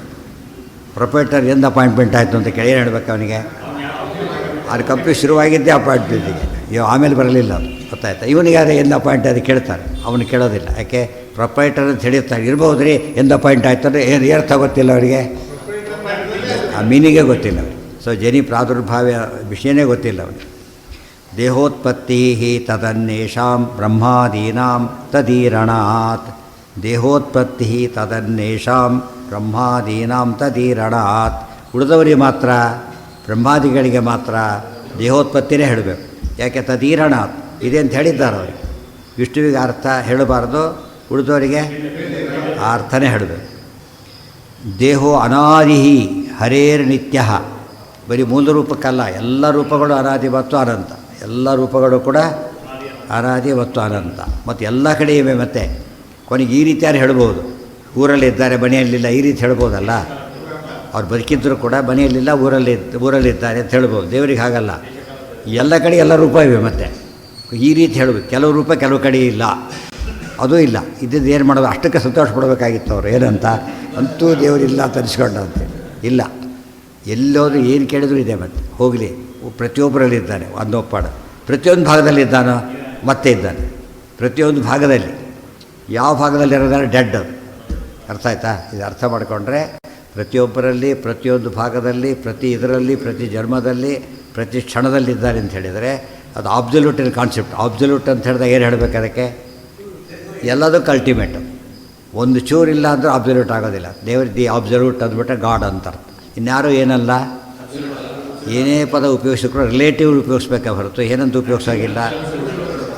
ಪ್ರೊಪೇಟರ್ ಎಂದ ಅಪಾಯಿಂಟ್ಮೆಂಟ್ ಆಯಿತು ಅಂತ ಕೇಳಿ ಏನು ಹೇಳಬೇಕು ಅವನಿಗೆ? ಅದು ಕಂಪ್ನಿ ಶುರುವಾಗಿದ್ದೇ ಅಪಾಯಿಂಟ್ಮೆಂಟಿಗೆ, ಆಮೇಲೆ ಬರಲಿಲ್ಲ ಅದು. ಗೊತ್ತಾಯ್ತಾ? ಇವನಿಗೆ ಯಾರೇ ಎಂದ ಅಪಾಯಿಂಟ್ ಅದು ಕೇಳ್ತಾರೆ, ಅವನು ಕೇಳೋದಿಲ್ಲ. ಯಾಕೆ? ಪ್ರೊಪರೇಟರ್ ಅಂತ ಹೇಳಿರ್ತಾರೆ. ಇರ್ಬೋದು ರೀ, ಎಂದ ಅಪಾಯಿಂಟ್ ಆಯ್ತು ಅಂದರೆ ಏನು ಅರ್ಥ ಗೊತ್ತಿಲ್ಲ ಅವರಿಗೆ, ಆ ಮೀನಿಗೆ ಗೊತ್ತಿಲ್ಲ ಅವರಿಗೆ. ಸೊ ಜನಿ ಪ್ರಾದುರ್ಭಾವ ವಿಷಯನೇ ಗೊತ್ತಿಲ್ಲ ಅವನಿಗೆ. ದೇಹೋತ್ಪತ್ತಿ ತದನ್ನೇಷಾಂ ಬ್ರಹ್ಮಾದೀನಾಂ ತದೀರಣಾತ್. ದೇಹೋತ್ಪತ್ತಿ ತದನ್ನೇಷಾಂ ಬ್ರಹ್ಮಾದೀನಾಂ ತದೀರಣಾತ್. ಉಳಿದವರಿಗೆ ಮಾತ್ರ, ಬ್ರಹ್ಮಾದಿಗಳಿಗೆ ಮಾತ್ರ ದೇಹೋತ್ಪತ್ತಿನೇ ಹೇಳಬೇಕು. ಯಾಕೆ? ತದೀರಣಾತ್ ಇದೆ ಅಂತ ಹೇಳಿದ್ದಾರೆ ಅವರಿಗೆ. ವಿಷ್ಣುವಿಗೆ ಅರ್ಥ ಹೇಳಬಾರ್ದು, ಉಳಿದವರಿಗೆ ಆ ಅರ್ಥನೇ ಹೇಳಬೇಕು. ದೇಹೋ ಅನಾದಿ ಹರೇರ್ ನಿತ್ಯ. ಬರೀ ಮೂಲ ರೂಪಕ್ಕಲ್ಲ, ಎಲ್ಲ ರೂಪಗಳು ಅನಾದಿ ಮತ್ತು ಅನಂತ. ಎಲ್ಲ ರೂಪಗಳು ಕೂಡ ಅನಾದಿ ಮತ್ತು ಅನಂತ. ಮತ್ತು ಎಲ್ಲ ಕಡೆ ಇವೆ. ಮತ್ತು ಕೊನೆಗೆ ಈ ರೀತಿ ಯಾರು ಹೇಳ್ಬೋದು? ಊರಲ್ಲಿದ್ದಾರೆ, ಮನೆಯಲ್ಲಿಲ್ಲ, ಈ ರೀತಿ ಹೇಳ್ಬೋದಲ್ಲ. ಅವ್ರು ಬದುಕಿದ್ರು ಕೂಡ ಮನೆಯಲ್ಲಿಲ್ಲ, ಊರಲ್ಲಿದ್ದಾರೆ ಅಂತ ಹೇಳ್ಬೋದು. ದೇವರಿಗೆ ಹಾಗಲ್ಲ, ಎಲ್ಲ ಕಡೆ ಎಲ್ಲ ರೂಪ ಇವೆ. ಮತ್ತು ಈ ರೀತಿ ಹೇಳಬೇಕು. ಕೆಲವು ರೂಪ ಕೆಲವು ಕಡೆ ಇಲ್ಲ, ಅದೂ ಇಲ್ಲ. ಇದ್ದಿದ್ದು ಏನು ಮಾಡೋದು? ಅಷ್ಟಕ್ಕೆ ಸಂತೋಷ ಪಡಬೇಕಾಗಿತ್ತು ಅವರು. ಏನಂತ? ಅಂತೂ ದೇವರಿಲ್ಲ ಅಂತ ಅನಿಸ್ಕೊಂಡಂತೆ. ಇಲ್ಲ, ಎಲ್ಲೋದು ಏನು ಕೇಳಿದ್ರು ಇದೆ. ಮತ್ತೆ ಹೋಗಲಿ, ಪ್ರತಿಯೊಬ್ಬರಲ್ಲಿದ್ದಾನೆ ಒಂದೊಪ್ಪಾಡು. ಪ್ರತಿಯೊಂದು ಭಾಗದಲ್ಲಿದ್ದಾನೋ ಮತ್ತೆ ಇದ್ದಾನೆ. ಪ್ರತಿಯೊಂದು ಭಾಗದಲ್ಲಿ, ಯಾವ ಭಾಗದಲ್ಲಿ ಇರೋದಾದ್ರೆ ಡೆಡ್ ಅದು. ಅರ್ಥ ಆಯ್ತಾ? ಇದು ಅರ್ಥ ಮಾಡಿಕೊಂಡ್ರೆ ಪ್ರತಿಯೊಬ್ಬರಲ್ಲಿ, ಪ್ರತಿಯೊಂದು ಭಾಗದಲ್ಲಿ, ಪ್ರತಿ ಇದರಲ್ಲಿ, ಪ್ರತಿ ಜನ್ಮದಲ್ಲಿ, ಪ್ರತಿ ಕ್ಷಣದಲ್ಲಿದ್ದಾರೆ ಅಂತ ಹೇಳಿದರೆ ಅದು ಆಬ್ಸಲ್ಯೂಟಿನ ಕಾನ್ಸೆಪ್ಟ್. ಆಬ್ಸಲ್ಯೂಟ್ ಅಂತ ಹೇಳಿದಾಗ ಏನು ಹೇಳಬೇಕು? ಅದಕ್ಕೆ ಎಲ್ಲದಕ್ಕೂ ಅಲ್ಟಿಮೇಟು. ಒಂದು ಚೂರಿಲ್ಲ ಅಂದರೆ ಆಬ್ಸಲ್ಯೂಟ್ ಆಗೋದಿಲ್ಲ. ದೇವರು ದಿ ಆಬ್ಸಲ್ಯೂಟ್ ಅಂದ್ಬಿಟ್ರೆ ಗಾಡ್ ಅಂತ ಅರ್ಥ. ಇನ್ಯಾರೂ ಏನಲ್ಲ, ಏನೇ ಪದ ಉಪಯೋಗಿಸಿದ್ರು ರಿಲೇಟಿವ್ ಉಪಯೋಗಿಸ್ಬೇಕೆ ಹೊರತು ಏನಂತ ಉಪಯೋಗಿಸೋಗಿಲ್ಲ,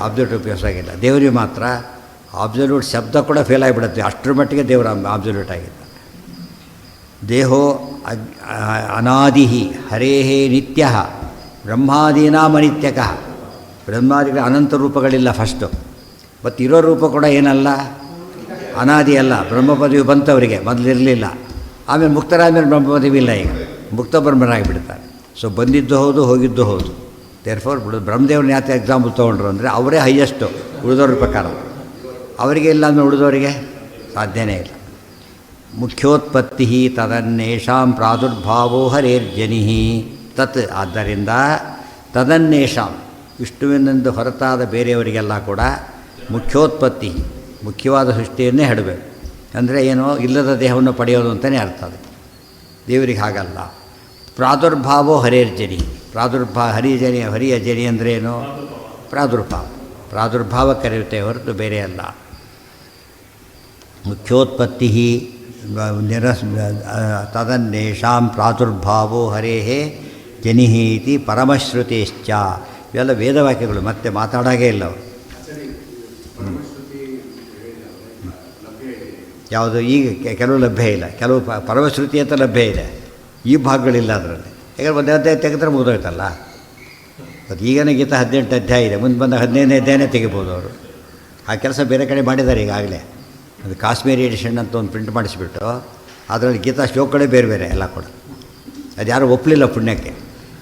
ಆಬ್ಸಲ್ಯೂಟ್ ಉಪಯೋಗಿಸೋಗಿಲ್ಲ. ದೇವರಿಗೆ ಮಾತ್ರ ಆಬ್ಸಲ್ಯೂಟ್ ಶಬ್ದ ಕೂಡ ಫೇಲ್ ಆಗಿಬಿಡುತ್ತೆ. ಅಷ್ಟರ ಮಟ್ಟಿಗೆ ದೇವರು ಆಬ್ಸಲ್ಯೂಟ್ ಆಗಿದ್ದ. ದೇಹೋ ಅನಾದಿ ಹರೇ ನಿತ್ಯ ಬ್ರಹ್ಮಾದೀನಾಂ ಅನಿತ್ಯಕಃ. ಬ್ರಹ್ಮಾದಿಗಳ ಅನಂತ ರೂಪಗಳಿಲ್ಲ ಫಸ್ಟು. ಮತ್ತು ಇರೋ ರೂಪ ಕೂಡ ಏನಲ್ಲ, ಅನಾದಿ ಅಲ್ಲ. ಬ್ರಹ್ಮ ಪದವಿ ಬಂತವರಿಗೆ, ಮೊದಲಿರಲಿಲ್ಲ. ಆಮೇಲೆ ಮುಕ್ತರಾದ್ಮೇಲೆ ಬ್ರಹ್ಮ ಪದವಿ ಇಲ್ಲ. ಈಗ ಮುಕ್ತ ಬ್ರಹ್ಮರಾಗಿಬಿಡ್ತಾರೆ. ಸೊ ಬಂದಿದ್ದು ಹೌದು, ಹೋಗಿದ್ದು ಹೌದು. ದೇರ್ಫೋರ್ ಬ್ರಹ್ಮದೇವ್ರನ್ನ ಯಾಕೆ ಎಕ್ಸಾಂಪಲ್ ತೊಗೊಂಡ್ರು ಅಂದರೆ ಅವರೇ ಹೈಯೆಸ್ಟು ಉಳಿದವ್ರ ಪ್ರಕಾರ. ಅವರಿಗೆ ಇಲ್ಲ ಅಂದರೆ ಉಳಿದವರಿಗೆ ಸಾಧ್ಯನೇ ಇಲ್ಲ. ಮುಖ್ಯೋತ್ಪತ್ತಿ ತದನ್ನೇಷಾಂ ಪ್ರಾದುರ್ಭಾವೋ ಹರೇರ್ಜನಿ ತತ್. ಆದ್ದರಿಂದ ತದನ್ನೇಷಾಂ ವಿಷ್ಣುವಿನಿಂದ ಹೊರತಾದ ಬೇರೆಯವರಿಗೆಲ್ಲ ಕೂಡ ಮುಖ್ಯೋತ್ಪತ್ತಿ, ಮುಖ್ಯವಾದ ಸೃಷ್ಟಿಯನ್ನೇ ಹೇಳಬೇಕು. ಅಂದರೆ ಏನೋ ಇಲ್ಲದ ದೇಹವನ್ನು ಪಡೆಯೋದು ಅಂತಲೇ ಅರ್ಥ ಅದು. ದೇವರಿಗೆ ಹಾಗಲ್ಲ. ಪ್ರಾದುರ್ಭಾವೋ ಹರೇರ್ಜನಿ, ಹರಿಯ ಜನಿ ಅಂದರೆ ಏನು? ಪ್ರಾದುರ್ಭಾವ ಕರೆಯುತ್ತೆ ಹೊರತು ಬೇರೆ ಅಲ್ಲ. ಮುಖ್ಯೋತ್ಪತ್ತಿ ತದನ್ನೇಷಾಂ ಪ್ರಾದುರ್ಭಾವೋ ಹರೇಃ ಜನಿಃ ಇತಿ ಪರಮಶ್ರುತೇಶ್ಚ. ಇವೆಲ್ಲ ವೇದವಾಕ್ಯಗಳು, ಮತ್ತೆ ಮಾತಾಡೋಂಗೇ ಇಲ್ಲ ಅವರು. ಯಾವುದು ಈಗ ಕೆಲವು ಲಭ್ಯ ಇಲ್ಲ, ಕೆಲವು ಪರಮಶ್ರುತಿ ಅಂತ ಲಭ್ಯ ಇದೆ, ಈ ಭಾಗಗಳಿಲ್ಲ ಅದರಲ್ಲಿ. ಯಾಕಂದರೆ ಒಂದು ಅಧ್ಯಾಯ ತೆಗೆದ್ರೆ ಮುಗಿದೋಯ್ತಲ್ಲ. ಅದು ಈಗನೇ ಗೀತಾ 18 ಅಧ್ಯಾಯ ಇದೆ, ಮುಂದೆ ಬಂದ 15ನೇ ಅಧ್ಯಾಯನೇ ತೆಗಿಬೋದು ಅವರು. ಆ ಕೆಲಸ ಬೇರೆ ಕಡೆ ಮಾಡಿದ್ದಾರೆ ಈಗಾಗಲೇ. ಅದು ಕಾಶ್ಮೀರಿ ಎಡಿಷನ್ ಅಂತ ಒಂದು ಪ್ರಿಂಟ್ ಮಾಡಿಸಿಬಿಟ್ಟು ಅದರಲ್ಲಿ ಗೀತಾ ಶ್ಲೋಕಗಳೇ ಬೇರೆ ಬೇರೆ ಎಲ್ಲ ಕೂಡ. ಅದು ಯಾರೂ ಒಪ್ಪಲಿಲ್ಲ ಪುಣ್ಯಕ್ಕೆ.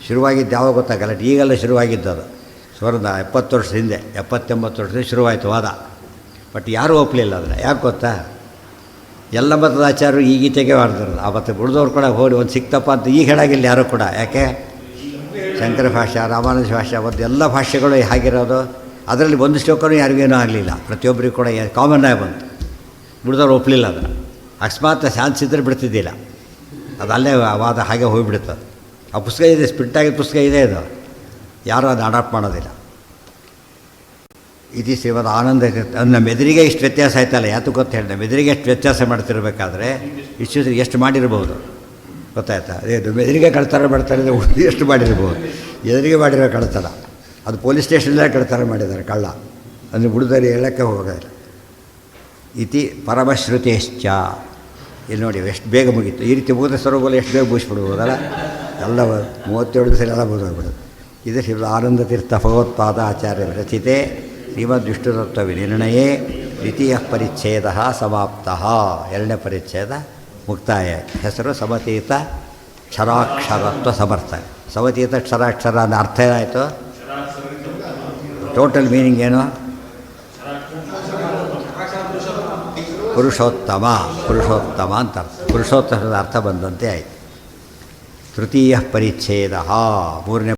ಶುರುವಾಗಿದ್ದು ಯಾವಾಗ ಗೊತ್ತಾಗಲ್ಲ, ಈಗೆಲ್ಲ ಶುರುವಾಗಿದ್ದು ಅದು. ಸುಮಾರು 70 ವರ್ಷದ ಹಿಂದೆ, 70-80 ವರ್ಷದಿಂದ ಶುರುವಾಯಿತು ವಾದ. ಬಟ್ ಯಾರೂ ಒಪ್ಪಲಿಲ್ಲ ಅದನ್ನು. ಯಾಕೆ ಗೊತ್ತಾ? ಎಲ್ಲ ಮತದ ಆಚಾರ್ಯರು ಈ ಗೀತೆಗೆ ಮಾಡಿದ್ರು. ಆ ಮತ್ತು ಉಳಿದವ್ರು ಕೂಡ ಹೋಗಿ ಒಂದು ಸಿಕ್ತಪ್ಪ ಅಂತ ಈಗ ಹೇಳಾಗಿಲ್ಲ ಯಾರೂ ಕೂಡ. ಯಾಕೆ? ಶಂಕರ ಭಾಷ್ಯ, ರಾಮಾನುಜ ಭಾಷ್ಯ, ಮತ್ತು ಎಲ್ಲ ಭಾಷೆಗಳು ಹಾಗಿರೋದು. ಅದರಲ್ಲಿ ಒಂದು ಶ್ಲೋಕನೂ ಯಾರಿಗೇನೂ ಆಗಲಿಲ್ಲ, ಪ್ರತಿಯೊಬ್ಬರಿಗೂ ಕೂಡ ಕಾಮನ್ ಆಗಿ ಬಂತು. ಉಳಿದವ್ರು ಒಪ್ಪಲಿಲ್ಲ ಅದನ್ನು. ಅಕಸ್ಮಾತ್ ಚಾನ್ಸ್ ಇದ್ದರೆ ಬಿಡ್ತಿದ್ದಿಲ್ಲ, ಅದು ಅಲ್ಲೇ ವಾದ ಹಾಗೆ ಹೋಗಿಬಿಡುತ್ತದೆ. ಆ ಪುಸ್ತಕ ಇದೆ, ಸ್ಪಿಂಟಾಗಿದ್ದ ಪುಸ್ತಕ ಇದೆ, ಇದು ಯಾರೂ ಅದು ಅಡಾಪ್ಟ್ ಮಾಡೋದಿಲ್ಲ. ಇದು ಶ್ರೀಮದ್ ಆನಂದ. ನಮ್ಮ ಎದುರಿಗೆ ಇಷ್ಟು ವ್ಯತ್ಯಾಸ ಆಯ್ತಲ್ಲ, ಯಾತು ಗೊತ್ತು ಹೇಳಿ. ನಮ್ಮ ಎದುರಿಗೆ ಎಷ್ಟು ವ್ಯತ್ಯಾಸ ಮಾಡ್ತಿರ್ಬೇಕಾದ್ರೆ ಎಷ್ಟು ಮಾಡಿರ್ಬೋದು ಗೊತ್ತಾಯ್ತಾ? ಅದೇ ಎದುರಿಗೆ ಕಳ್ತನ ಮಾಡ್ತಾರೆ, ಎಷ್ಟು ಮಾಡಿರ್ಬೋದು. ಎದುರಿಗೆ ಮಾಡಿರೋ ಕಳ್ತನ ಅದು ಪೊಲೀಸ್ ಸ್ಟೇಷನಲ್ಲೇ ಕಳ್ತನ ಮಾಡಿದ್ದಾರೆ ಕಳ್ಳ, ಅಂದರೆ ಬುಡದಲ್ಲಿ ಹೇಳೋಕ್ಕೆ ಹೋಗೋದಿಲ್ಲ. ಇತಿ ಪರಮಶ್ರುತೇಶ್ಚ. ಇಲ್ಲಿ ನೋಡಿ ಎಷ್ಟು ಬೇಗ ಮುಗೀತು. ಈ ರೀತಿ ಮುಗಿದ ಸ್ವರೂಪಲ್ಲಿ ಎಷ್ಟು ಬೇಗ ಮುಗಿಸ್ಬಿಡ್ಬೋದಲ್ಲ, ಎಲ್ಲ 37 ದಿವಸ ಎಲ್ಲ ಮುಗಿದೋಗ್ಬಿಡೋದು. ಇದು ಶ್ರೀ ಆನಂದ ತೀರ್ಥ ಭಗವತ್ಪಾದ ಆಚಾರ್ಯ ರಚಿತೆ ಶ್ರೀಮದ್ ವಿಷ್ಣುತತ್ವ ವಿನಿರ್ಣಯೇ ದ್ವಿತೀಯ ಪರಿಚ್ಛೇದ ಸಮಾಪ್ತ. 2ನೇ ಪರಿಚ್ಛೇದ ಮುಕ್ತಾಯ. ಹೆಸರು ಸಮತೀತ ಕ್ಷರಾಕ್ಷರತ್ವ ಸಮರ್ಥನೆ. ಸಮತೀತ ಕ್ಷರಾಕ್ಷರ ಅನ್ನೋ ಅರ್ಥ ಏನಾಯಿತು? ಟೋಟಲ್ ಮೀನಿಂಗ್ ಏನು? ಪುರುಷೋತ್ತಮ ಅಂತ ಅರ್ಥ. ಪುರುಷೋತ್ತಮದ ಅರ್ಥ ಬಂದಂತೆ ಆಯಿತು. ತೃತೀಯ ಪರಿಚ್ಛೇದ, 3ನೇ